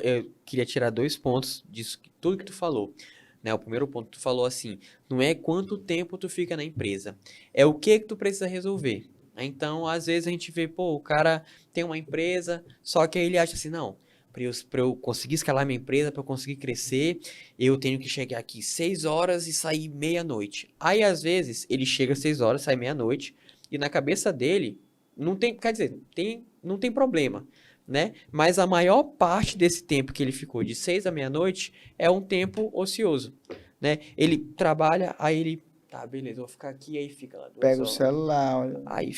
Eu queria tirar 2 pontos disso, tudo que tu falou. Né? O primeiro ponto, tu falou assim, não é quanto tempo tu fica na empresa, é o que tu precisa resolver. Então, às vezes a gente vê, o cara tem uma empresa, só que aí ele acha assim, não, para eu conseguir escalar minha empresa, para eu conseguir crescer, eu tenho que chegar aqui 6 horas e sair meia-noite. Aí, às vezes, ele chega às 6 horas, sai meia-noite, e na cabeça dele, não tem, quer dizer, não tem problema, né? Mas a maior parte desse tempo que ele ficou de 6 à meia-noite é um tempo ocioso, né? Ele trabalha, aí ele, tá, beleza, vou ficar aqui, aí fica lá 2 Pega horas. O celular. Aí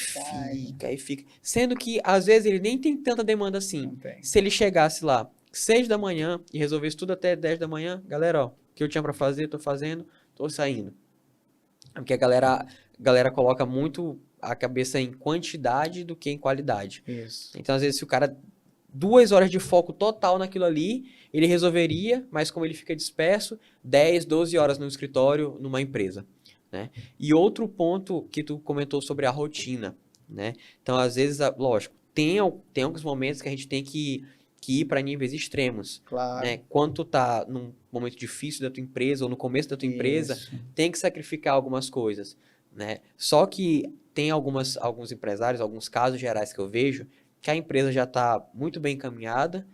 fica. Sendo que, às vezes, ele nem tem tanta demanda assim. Se ele chegasse lá 6 da manhã e resolvesse tudo até 10 da manhã, galera, ó, o que eu tinha pra fazer, tô fazendo, tô saindo. Porque a galera coloca muito a cabeça em quantidade do que em qualidade. Isso. Então, às vezes, se o cara 2 horas de foco total naquilo ali, ele resolveria, mas como ele fica disperso, 10, 12 horas no escritório, numa empresa, né? E outro ponto que tu comentou sobre a rotina, né? Então, às vezes, lógico, tem alguns momentos que a gente tem que ir para níveis extremos, Claro. né? Quando tu tá num momento difícil da tua empresa ou no começo da tua empresa, Isso. tem que sacrificar algumas coisas, né? Só que tem alguns empresários, alguns casos gerais que eu vejo, que a empresa já está muito bem encaminhada,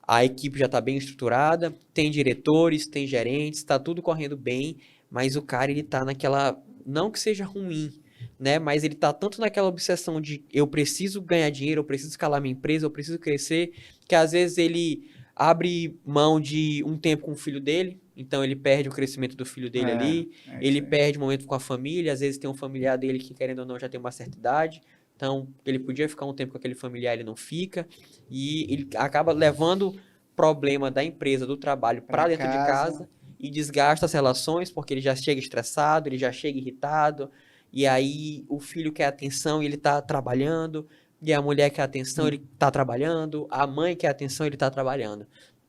a equipe já está bem estruturada, tem diretores, tem gerentes, está tudo correndo bem, mas o cara, ele tá naquela, não que seja ruim, né, mas ele tá tanto naquela obsessão de eu preciso ganhar dinheiro, eu preciso escalar minha empresa, eu preciso crescer, que às vezes ele abre mão de um tempo com o filho dele, então ele perde o crescimento do filho dele ali, É ele isso aí. perde o momento com a família, às vezes tem um familiar dele que, querendo ou não, já tem uma certa idade, então ele podia ficar um tempo com aquele familiar, ele não fica, e ele acaba levando problema da empresa, do trabalho para Para dentro de casa. casa e desgasta as relações, porque ele já chega estressado, ele já chega irritado, e aí o filho quer atenção e ele tá trabalhando, e a mulher quer atenção, ele tá trabalhando, a mãe quer atenção, ele tá trabalhando.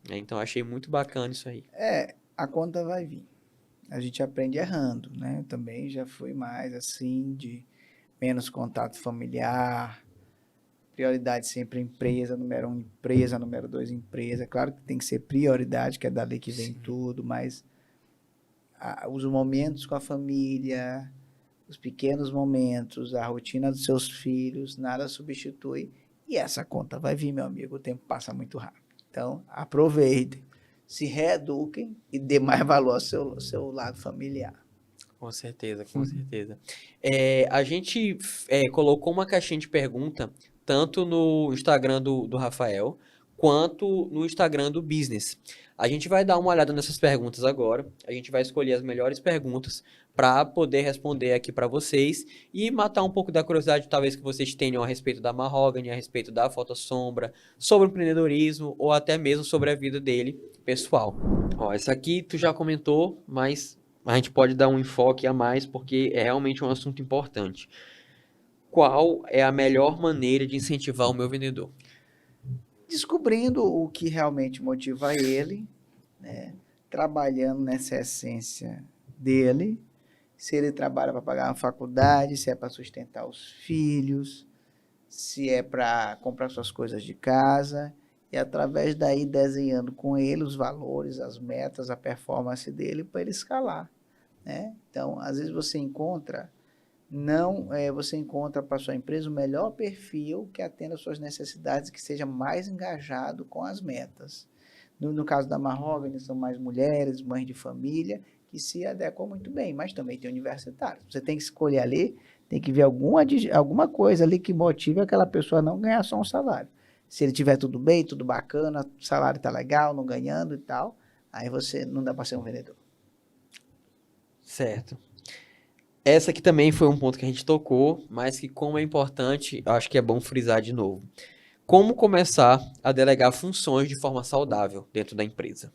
Então eu achei muito bacana isso aí. A conta vai vir. A gente aprende errando, né? Também já fui mais assim, de menos contato familiar, prioridade sempre empresa, número um empresa, número dois empresa. Claro que tem que ser prioridade, que é dali que vem Sim. tudo, mas os momentos com a família, os pequenos momentos, a rotina dos seus filhos, nada substitui. E essa conta vai vir, meu amigo, o tempo passa muito rápido. Então, aproveitem, se reeduquem e dê mais valor ao seu lado familiar. Com certeza, com certeza. A gente colocou uma caixinha de pergunta tanto no Instagram do Rafael quanto no Instagram do Business. A gente vai dar uma olhada nessas perguntas agora. A gente vai escolher as melhores perguntas para poder responder aqui para vocês e matar um pouco da curiosidade, talvez que vocês tenham a respeito da Mahogany, a respeito da Fotossombra, sobre o empreendedorismo ou até mesmo sobre a vida dele pessoal. Ó, essa aqui tu já comentou, mas a gente pode dar um enfoque a mais porque é realmente um assunto importante. Qual é a melhor maneira de incentivar o meu vendedor? Descobrindo o que realmente motiva ele, né? Trabalhando nessa essência dele, se ele trabalha para pagar uma faculdade, se é para sustentar os filhos, se é para comprar suas coisas de casa, e através daí desenhando com ele os valores, as metas, a performance dele para ele escalar, né? Então, às vezes você encontra você encontra para sua empresa o melhor perfil que atenda às suas necessidades, que seja mais engajado com as metas. No caso da Mahogany, são mais mulheres, mães de família, que se adequam muito bem, mas também tem universitários. Você tem que escolher ali, tem que ver alguma coisa ali que motive aquela pessoa a não ganhar só um salário. Se ele tiver tudo bem, tudo bacana, o salário está legal, não ganhando e tal, aí você não dá para ser um vendedor. Certo. Essa aqui também foi um ponto que a gente tocou, mas que como é importante, eu acho que é bom frisar de novo. Como começar a delegar funções de forma saudável dentro da empresa?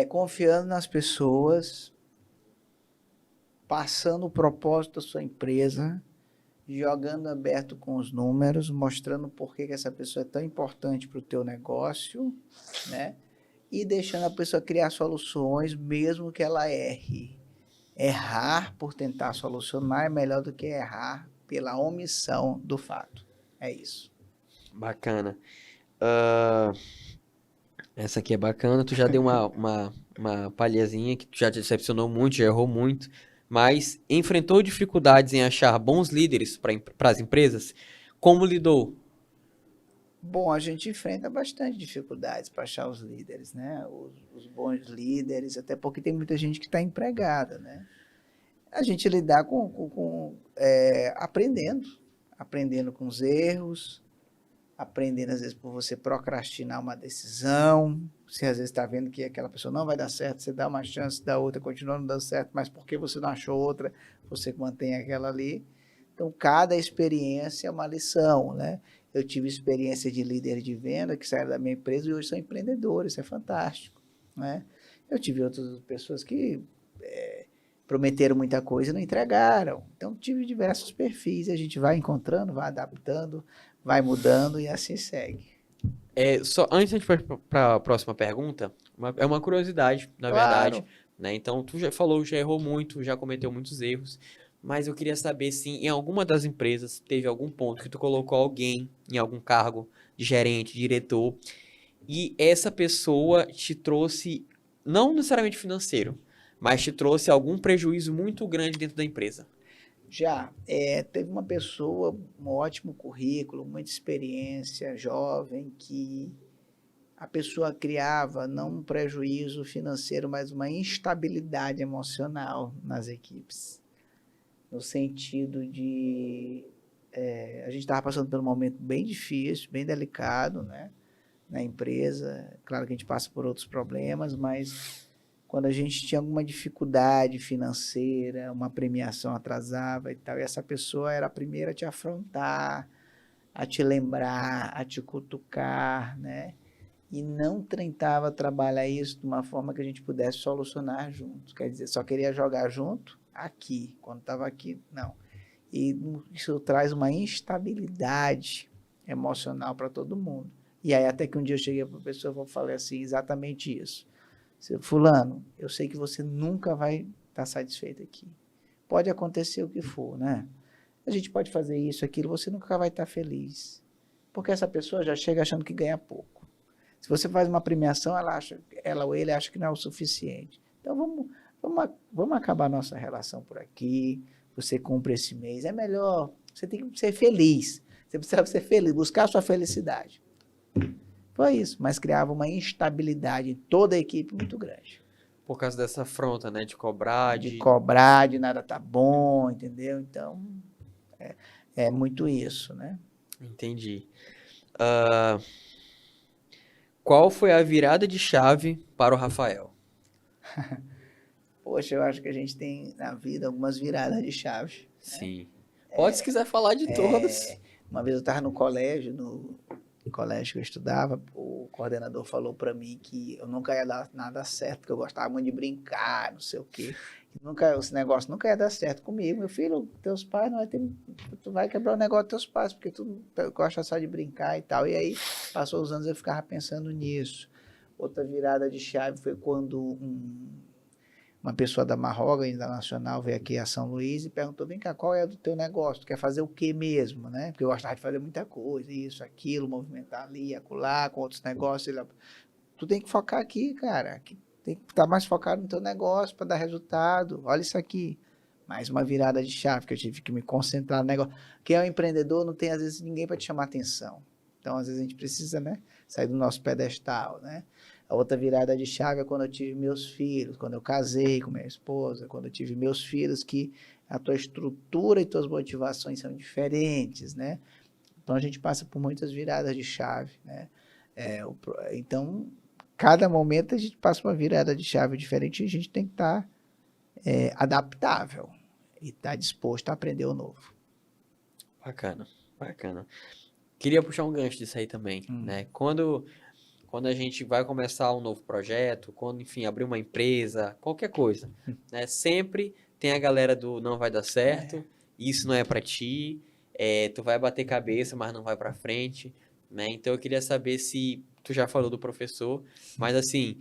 Confiando nas pessoas, passando o propósito da sua empresa, jogando aberto com os números, mostrando por que essa pessoa é tão importante para o teu negócio, né? E deixando a pessoa criar soluções, mesmo que ela erre. Errar por tentar solucionar é melhor do que errar pela omissão do fato. É isso. Bacana. Essa aqui é bacana. Tu já deu uma palhazinha que tu já te decepcionou muito, já errou muito, mas enfrentou dificuldades em achar bons líderes para as empresas? Como lidou? Bom, a gente enfrenta bastante dificuldades para achar os líderes, né? Os bons líderes, até porque tem muita gente que está empregada, né? A gente lidar aprendendo com os erros, aprendendo às vezes por você procrastinar uma decisão, você às vezes está vendo que aquela pessoa não vai dar certo, você dá uma chance, dá outra, continua não dando certo, mas porque você não achou outra, você mantém aquela ali. Então, cada experiência é uma lição, né? Eu tive experiência de líder de venda que saíram da minha empresa e hoje são empreendedores, isso é fantástico, né? Eu tive outras pessoas que prometeram muita coisa e não entregaram. Então, tive diversos perfis, a gente vai encontrando, vai adaptando, vai mudando e assim segue. Só antes de a gente ir para a próxima pergunta, é uma curiosidade, na verdade, Claro. né? Então, tu já falou, já errou muito, já cometeu muitos erros, mas eu queria saber se em alguma das empresas teve algum ponto que tu colocou alguém em algum cargo de gerente, diretor, e essa pessoa te trouxe, não necessariamente financeiro, mas te trouxe algum prejuízo muito grande dentro da empresa. Já, teve uma pessoa, um ótimo currículo, muita experiência, jovem, que a pessoa criava não um prejuízo financeiro, mas uma instabilidade emocional nas equipes. No sentido de a gente estava passando por um momento bem difícil, bem delicado, né, na empresa. Claro que a gente passa por outros problemas, mas quando a gente tinha alguma dificuldade financeira, uma premiação atrasava e tal, e essa pessoa era a primeira a te afrontar, a te lembrar, a te cutucar, né? E não tentava trabalhar isso de uma forma que a gente pudesse solucionar juntos. Quer dizer, só queria jogar junto aqui, quando estava aqui, não. E isso traz uma instabilidade emocional para todo mundo. E aí até que um dia eu cheguei para a pessoa e falei assim, exatamente isso. Fulano, eu sei que você nunca vai estar satisfeito aqui. Pode acontecer o que for, né? A gente pode fazer isso, aquilo, você nunca vai estar feliz. Porque essa pessoa já chega achando que ganha pouco. Se você faz uma premiação, ela ou ele acha que não é o suficiente. Então vamos acabar nossa relação por aqui. Você cumpre esse mês. É melhor, você tem que ser feliz. Você precisa ser feliz, buscar a sua felicidade. Foi isso, mas criava uma instabilidade em toda a equipe muito grande. Por causa dessa afronta, né? De cobrar, De cobrar, de nada tá bom, entendeu? Então, é muito isso, né? Entendi. Qual foi a virada de chave para o Rafael? Poxa, eu acho que a gente tem na vida algumas viradas de chave. Sim. Pode, se quiser falar de todas. Uma vez eu estava no colégio, no colégio que eu estudava, o coordenador falou para mim que eu nunca ia dar nada certo, porque eu gostava muito de brincar, não sei o quê. Esse negócio nunca ia dar certo comigo. Meu filho, teus pais não vai ter, tu vai quebrar o negócio dos teus pais, porque tu gosta só de brincar e tal. E aí, passou os anos, eu ficava pensando nisso. Outra virada de chave foi quando uma pessoa da Mahogany, da Nacional, veio aqui a São Luís e perguntou, vem cá, qual é do teu negócio? Tu quer fazer o quê mesmo, né? Porque eu gostava de fazer muita coisa, isso, aquilo, movimentar ali, acolá, com outros negócios. Tu tem que focar aqui, cara. Tem que estar mais focado no teu negócio para dar resultado. Olha isso aqui. Mais uma virada de chave, que eu tive que me concentrar no negócio. Quem é um empreendedor não tem, às vezes, ninguém para te chamar atenção. Então, às vezes, a gente precisa, né, sair do nosso pedestal, né? A outra virada de chave é quando eu tive meus filhos, quando eu casei com minha esposa, quando eu tive meus filhos, que a tua estrutura e tuas motivações são diferentes, né? Então, a gente passa por muitas viradas de chave, né? Então, cada momento a gente passa uma virada de chave diferente e a gente tem que estar adaptável e estar disposto a aprender o novo. Bacana, bacana. Queria puxar um gancho disso aí também, né? Quando a gente vai começar um novo projeto, quando, enfim, abrir uma empresa, qualquer coisa, né? Sempre tem a galera do não vai dar certo, isso não é pra ti, tu vai bater cabeça, mas não vai pra frente, né? Então eu queria saber se tu já falou do professor, mas assim,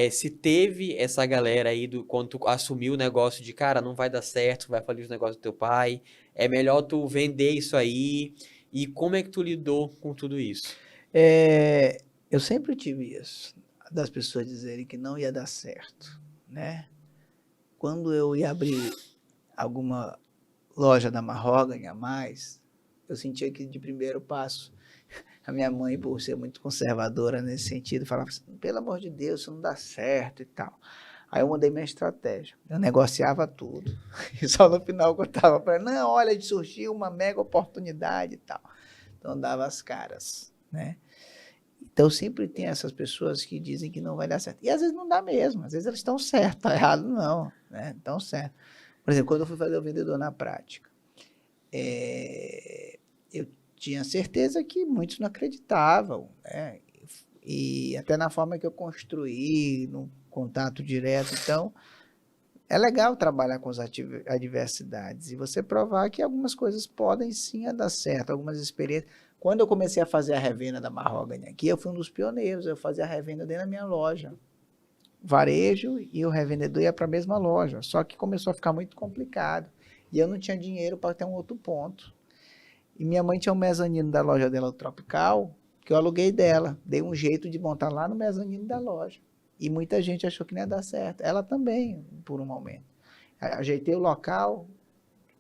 se teve essa galera aí quando tu assumiu o negócio de, cara, não vai dar certo, vai falir os negócios do teu pai, é melhor tu vender isso aí, e como é que tu lidou com tudo isso? Eu sempre tive isso, das pessoas dizerem que não ia dar certo, né? Quando eu ia abrir alguma loja da Mahogany a mais, eu sentia que de primeiro passo, a minha mãe, por ser muito conservadora nesse sentido, falava assim, pelo amor de Deus, isso não dá certo e tal. Aí eu mudei minha estratégia, eu negociava tudo, e só no final eu contava para ela, não, olha, surgiu uma mega oportunidade e tal. Então eu dava as caras, né? Então sempre tem essas pessoas que dizem que não vai dar certo. E às vezes não dá mesmo, às vezes eles estão certos, tá errado não, né? Estão certos. Por exemplo, quando eu fui fazer o vendedor na prática, eu tinha certeza que muitos não acreditavam, né? E até na forma que eu construí, no contato direto. Então, é legal trabalhar com as adversidades e você provar que algumas coisas podem sim dar certo, algumas experiências. Quando eu comecei a fazer a revenda da Mahogany aqui, eu fui um dos pioneiros, eu fazia a revenda dentro da minha loja. Varejo e o revendedor ia para a mesma loja, só que começou a ficar muito complicado. E eu não tinha dinheiro para ter um outro ponto. E minha mãe tinha um mezanino da loja dela, Tropical, que eu aluguei dela. Dei um jeito de montar lá no mezanino da loja. E muita gente achou que não ia dar certo. Ela também, por um momento. Ajeitei o local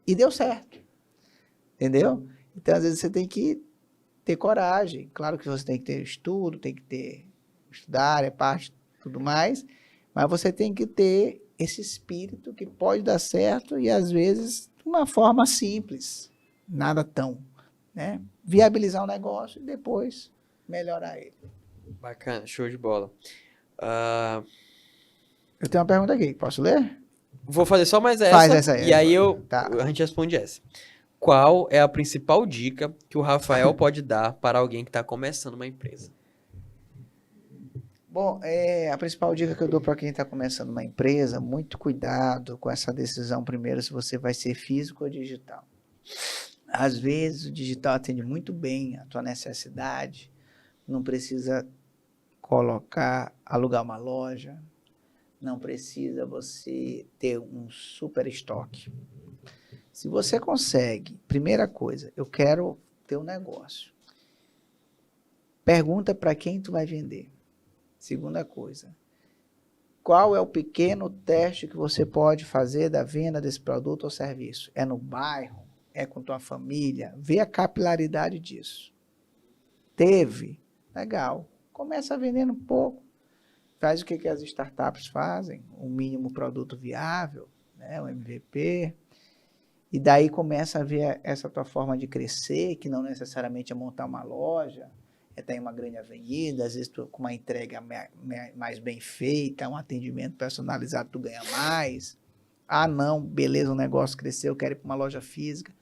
e deu certo. Entendeu? Então, às vezes, você tem que ter coragem. Claro que você tem que ter estudo, tem que ter estudar, é parte, tudo mais. Mas você tem que ter esse espírito que pode dar certo e, às vezes, de uma forma simples. Nada tão, né? Viabilizar o negócio e depois melhorar ele. Bacana, show de bola. Ah, Eu tenho uma pergunta aqui, posso ler? vou fazer só mais Faz essa, essa aí. e aí Tá. a gente responde essa. Qual é a principal dica que o Rafael pode dar para alguém que está começando uma empresa? Bom, a principal dica que eu dou para quem está começando uma empresa, muito cuidado com essa decisão primeiro, se você vai ser físico ou digital. Às vezes o digital atende muito bem a tua necessidade, não precisa alugar uma loja, não precisa você ter um super estoque. Se você consegue, primeira coisa, eu quero ter um negócio. Pergunta para quem tu vai vender. Segunda coisa, qual é o pequeno teste que você pode fazer da venda desse produto ou serviço? É no bairro? É com tua família? Vê a capilaridade disso. Teve? Legal. Começa vendendo um pouco. Faz o que as startups fazem, um mínimo produto viável, né, um MVP. E daí começa a ver essa tua forma de crescer, que não necessariamente é montar uma loja, é ter uma grande avenida, às vezes tu, com uma entrega mais bem feita, um atendimento personalizado, tu ganha mais. Ah, não, beleza, o negócio cresceu, eu quero ir para uma loja física.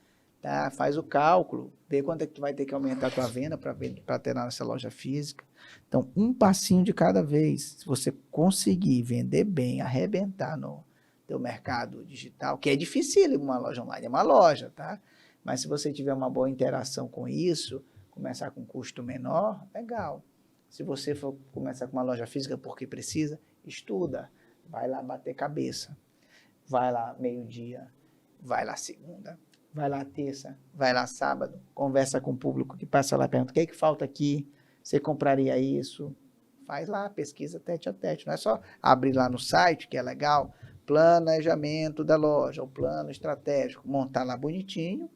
Tá? Faz o cálculo, vê quanto é que tu vai ter que aumentar a tua venda para ter nessa loja física. Então, um passinho de cada vez. Se você conseguir vender bem, arrebentar no teu mercado digital, que é difícil uma loja online, é uma loja, tá? Mas se você tiver uma boa interação com isso, começar com custo menor, legal. Se você for começar com uma loja física porque precisa, estuda, vai lá bater cabeça, vai lá meio-dia, vai lá segunda, vai lá terça, vai lá sábado, conversa com o público que passa lá, pergunta, o que é que falta aqui? Você compraria isso? Faz lá, pesquisa tete a tete, não é só abrir lá no site, que é legal, planejamento da loja, o plano estratégico, montar lá bonitinho,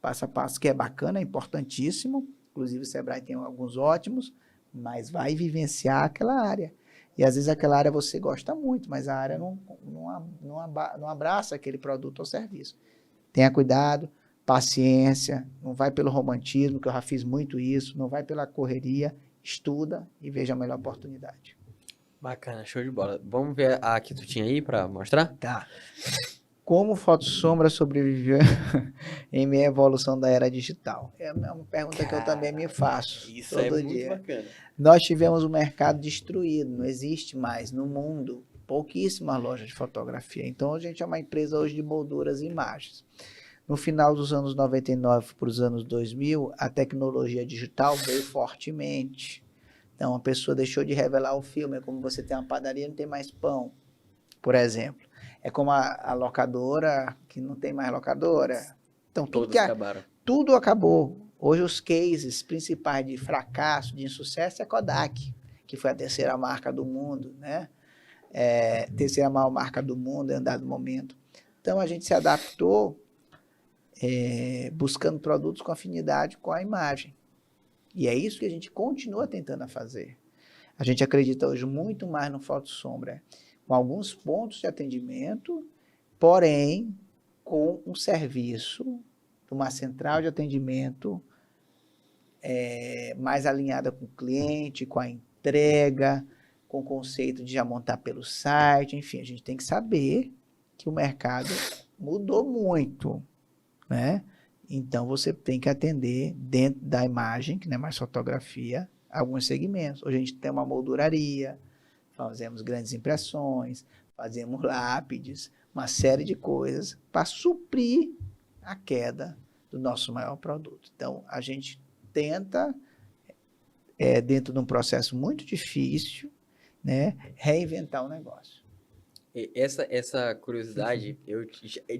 passo a passo, que é bacana, é importantíssimo, inclusive o Sebrae tem alguns ótimos, mas vai vivenciar aquela área. E às vezes aquela área você gosta muito, mas a área não abraça aquele produto ou serviço. Tenha cuidado, paciência, não vai pelo romantismo, que eu já fiz muito isso, não vai pela correria, estuda e veja a melhor oportunidade. Bacana, show de bola. Vamos ver a que tu tinha aí para mostrar? Tá. Como Fotossombra sobreviveu em meio à evolução da era digital? É uma pergunta que eu também me faço Isso todo é muito dia. bacana. Nós tivemos um mercado destruído, não existe mais no mundo pouquíssimas lojas de fotografia. Então a gente é uma empresa hoje de molduras e imagens. No final dos anos 99 para os anos 2000, a tecnologia digital veio fortemente. Então a pessoa deixou de revelar o filme, é como você tem uma padaria e não tem mais pão, por exemplo. É como a locadora, que não tem mais locadora. Então, Acabaram. Tudo acabou. Hoje, os cases principais de fracasso, de insucesso, é Kodak, que foi a terceira marca do mundo, né? Terceira maior marca do mundo em dado momento. Então, a gente se adaptou buscando produtos com afinidade com a imagem. E é isso que a gente continua tentando fazer. A gente acredita hoje muito mais no Fotossombra, com alguns pontos de atendimento, porém com um serviço, uma central de atendimento mais alinhada com o cliente, com a entrega, com o conceito de já montar pelo site, enfim, a gente tem que saber que o mercado mudou muito, né? Então você tem que atender dentro da imagem, que não é mais fotografia, alguns segmentos. Hoje a gente tem uma molduraria, fazemos grandes impressões, fazemos lápides, uma série de coisas para suprir a queda do nosso maior produto. Então, a gente tenta, dentro de um processo muito difícil, né, reinventar o negócio. Essa curiosidade eu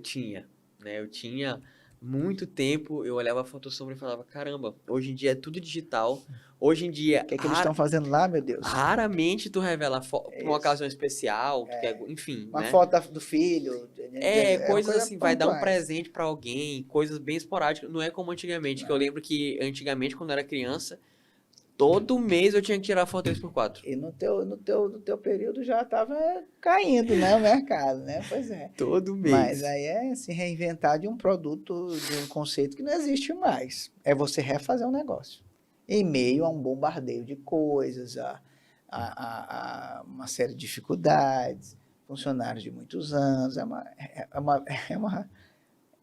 tinha, né? Eu tinha muito tempo, eu olhava a Fotossombra e falava, caramba, hoje em dia é tudo digital. Hoje em dia, O que é que eles estão fazendo lá, meu Deus? raramente tu revela pra uma Isso. ocasião especial, tu quer, enfim, Uma né? foto do filho. É uma Coisas coisa assim, vai dar um pontuais. presente pra alguém, coisas bem esporádicas. Não é como antigamente, que eu lembro que antigamente, quando eu era criança, todo mês eu tinha que tirar foto 3x4. E no teu período já estava caindo, né, o mercado, né? Pois é. Todo Mas mês. aí é se reinventar de um produto, de um conceito que não existe mais. É você refazer um negócio. Em meio a um bombardeio de coisas, a uma série de dificuldades, funcionários de muitos anos.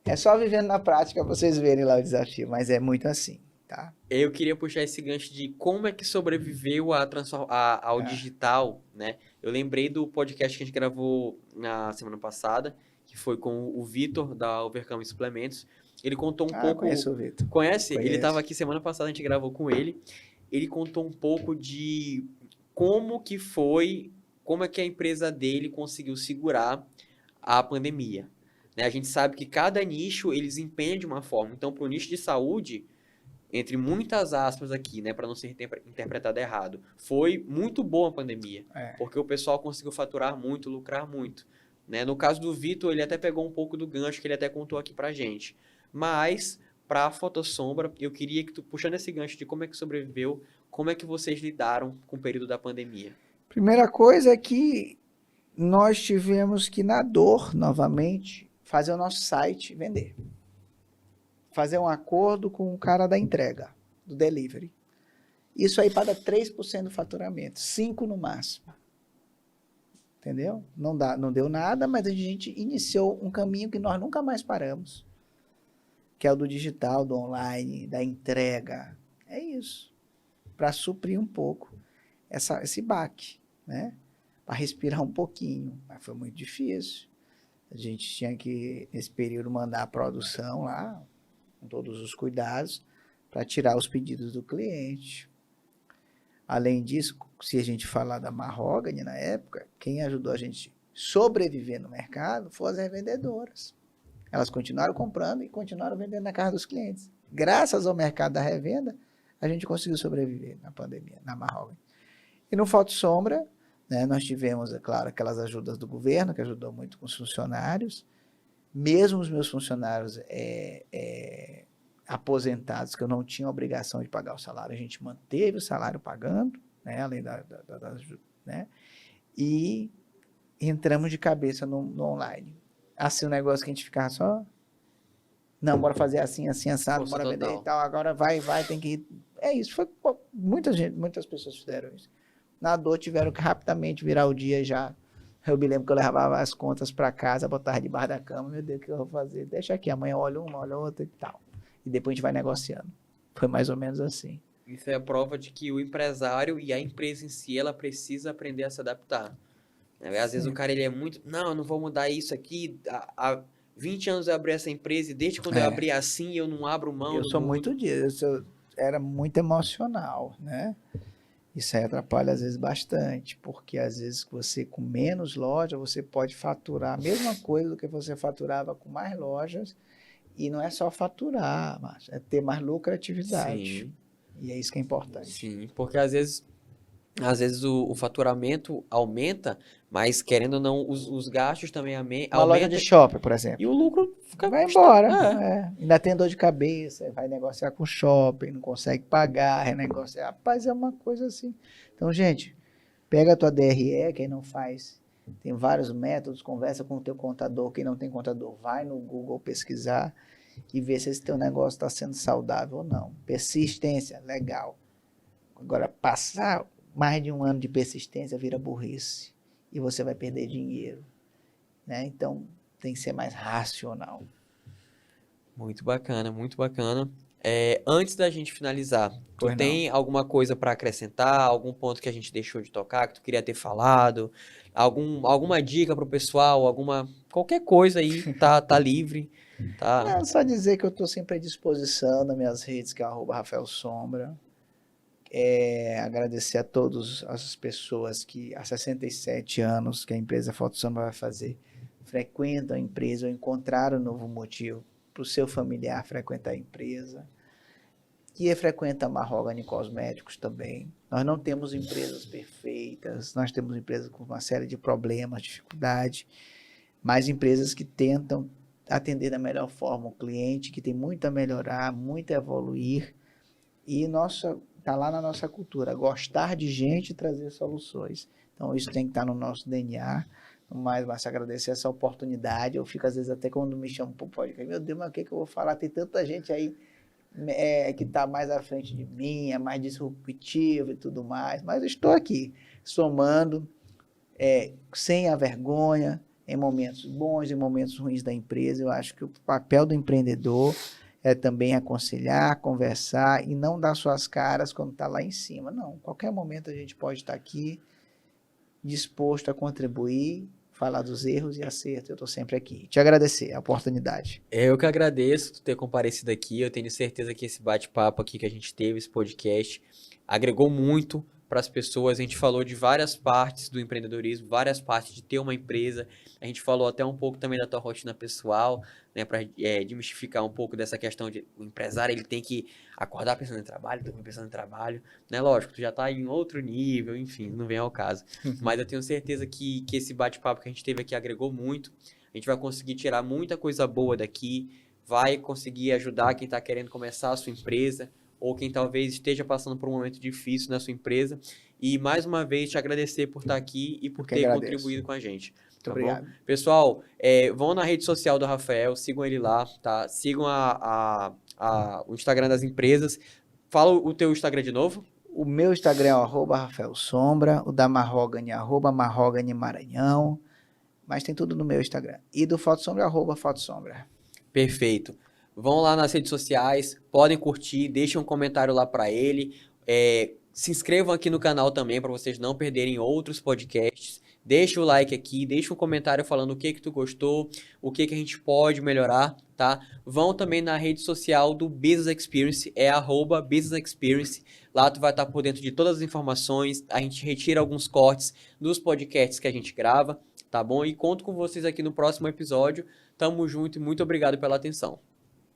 É só vivendo na prática vocês verem lá o desafio, mas é muito assim, tá? Eu queria puxar esse gancho de como é que sobreviveu ao É. digital, né? Eu lembrei do podcast que a gente gravou na semana passada, que foi com o Vitor, da Overcome Suplementos. Ele contou um pouco. Conheço o Vitor. Conhece? Ele estava Conheço. aqui semana passada, a gente gravou com ele. Ele contou um pouco de como que foi, como é que a empresa dele conseguiu segurar a pandemia, né? A gente sabe que cada nicho eles empenham de uma forma. Então, para o nicho de saúde, entre muitas aspas aqui, né, para não ser interpretado errado, foi muito boa a pandemia, É. porque o pessoal conseguiu faturar muito, lucrar muito, né? No caso do Vitor, ele até pegou um pouco do gancho que ele até contou aqui pra gente. Mas para a Fotossombra, eu queria que tu, puxando esse gancho de como é que sobreviveu, como é que vocês lidaram com o período da pandemia? Primeira coisa é que nós tivemos que, na dor, novamente, fazer o nosso site vender. Fazer um acordo com o cara da entrega, do delivery. Isso aí paga 3% do faturamento, 5% no máximo. Entendeu? Não deu nada, mas a gente iniciou um caminho que nós nunca mais paramos, que é o do digital, do online, da entrega. É isso. Para suprir um pouco esse baque, né? Para respirar um pouquinho. Mas foi muito difícil. A gente tinha que, nesse período, mandar a produção lá, com todos os cuidados, para tirar os pedidos do cliente. Além disso, se a gente falar da Mahogany na época, quem ajudou a gente sobreviver no mercado foram as revendedoras. Elas continuaram comprando e continuaram vendendo na casa dos clientes. Graças ao mercado da revenda, a gente conseguiu sobreviver na pandemia, na Mahogany. E no Fotossombra, né, nós tivemos, é claro, aquelas ajudas do governo, que ajudou muito com os funcionários. Mesmo os meus funcionários aposentados, que eu não tinha obrigação de pagar o salário, a gente manteve o salário pagando, né, além da né, e entramos de cabeça no online. Assim, um negócio que a gente ficava só, não, bora fazer assim, assim, assado, Força bora vender total. e tal, agora vai, tem que ir. É isso, muitas pessoas fizeram isso. Na dor tiveram que rapidamente virar o dia já. Eu me lembro que eu levava as contas para casa, botava debaixo da cama, meu Deus, o que eu vou fazer? Deixa aqui, amanhã eu olho uma, olho outra e tal. E depois a gente vai negociando. Foi mais ou menos assim. Isso é a prova de que o empresário e a empresa em si, ela precisa aprender a se adaptar. Às vezes o Sim. cara ele é muito, não, eu não vou mudar isso aqui. Há 20 anos eu abri essa empresa e desde quando eu abri assim, eu não abro mão, Eu não sou mudo. muito disso, eu era muito emocional, né? Isso aí atrapalha às vezes bastante, porque às vezes você com menos loja, você pode faturar a mesma coisa do que você faturava com mais lojas, e não é só faturar, mas é ter mais lucratividade. Sim, E é isso que é importante. sim, porque às vezes o faturamento aumenta, mas querendo ou não, os gastos também Uma loja de aumentam shopping, por e exemplo, o lucro fica vai embora. É, Ainda tem dor de cabeça, vai negociar com o shopping, não consegue pagar, renegociar. Rapaz, é uma coisa assim. Então, gente, pega a tua DRE, quem não faz, tem vários métodos, conversa com o teu contador, quem não tem contador, vai no Google pesquisar e ver se esse teu negócio está sendo saudável ou não. Persistência, legal. Agora, passar mais de um ano de persistência vira burrice e você vai perder dinheiro, né? Então, tem que ser mais racional. muito bacana, muito bacana. Antes da gente finalizar, tu Pois não. tem alguma coisa para acrescentar? Algum ponto que a gente deixou de tocar, que tu queria ter falado? Alguma dica pro pessoal? Qualquer coisa aí, tá livre, tá? Não, só dizer que eu estou sempre à disposição nas minhas redes, que é @Rafael Sombra. Agradecer a todas as pessoas que há 67 anos que a empresa Fotossombra vai fazer, frequentam a empresa ou encontraram um novo motivo para o seu familiar frequentar a empresa, que frequenta a Mahogany Cosméticos também. Nós não temos empresas perfeitas, nós temos empresas com uma série de problemas, dificuldades, mas empresas que tentam atender da melhor forma o cliente, que tem muito a melhorar, muito a evoluir, e está lá na nossa cultura, gostar de gente e trazer soluções. Então isso tem que estar no nosso DNA. Mas agradecer essa oportunidade. Eu fico às vezes até quando me chamam para o podcast, meu Deus, mas o que eu vou falar? Tem tanta gente aí que está mais à frente de mim, é mais disruptivo e tudo mais, mas eu estou aqui, somando, sem a vergonha, em momentos bons e momentos ruins da empresa. Eu acho que o papel do empreendedor é também aconselhar, conversar e não dar suas caras quando está lá em cima. Não, qualquer momento a gente pode estar aqui, disposto a contribuir, falar dos erros e acertos. Eu estou sempre aqui. Te agradecer a oportunidade. Eu que agradeço por ter comparecido aqui. Eu tenho certeza que esse bate-papo aqui que a gente teve, esse podcast, agregou muito para as pessoas. A gente falou de várias partes do empreendedorismo, várias partes de ter uma empresa. A gente falou até um pouco também da tua rotina pessoal, né, para desmistificar um pouco dessa questão de o empresário ele tem que acordar pensando em trabalho, dormir pensando em trabalho, né? Lógico, tu já está em outro nível, enfim, não vem ao caso. Mas eu tenho certeza que esse bate-papo que a gente teve aqui agregou muito. A gente vai conseguir tirar muita coisa boa daqui, vai conseguir ajudar quem está querendo começar a sua empresa, ou quem talvez esteja passando por um momento difícil na sua empresa. E mais uma vez te agradecer por estar aqui e por ter contribuído com a gente. Muito obrigado. Bom? Pessoal, vão na rede social do Rafael, sigam ele lá, tá? Sigam o Instagram das empresas. Fala o teu Instagram de novo. O meu Instagram é @RafaelSombra, o da Mahogany, @Mahogany Maranhão, mas tem tudo no meu Instagram. E do Fotosombra, @Fotosombra. Perfeito. Vão lá nas redes sociais, podem curtir, deixem um comentário lá para ele. Se inscrevam aqui no canal também para vocês não perderem outros podcasts. Deixa o like aqui, deixa um comentário falando o que tu gostou, o que a gente pode melhorar, tá? Vão também na rede social do Business Experience, @Business Experience. Lá tu vai estar por dentro de todas as informações, a gente retira alguns cortes dos podcasts que a gente grava, tá bom? E conto com vocês aqui no próximo episódio. Tamo junto e muito obrigado pela atenção.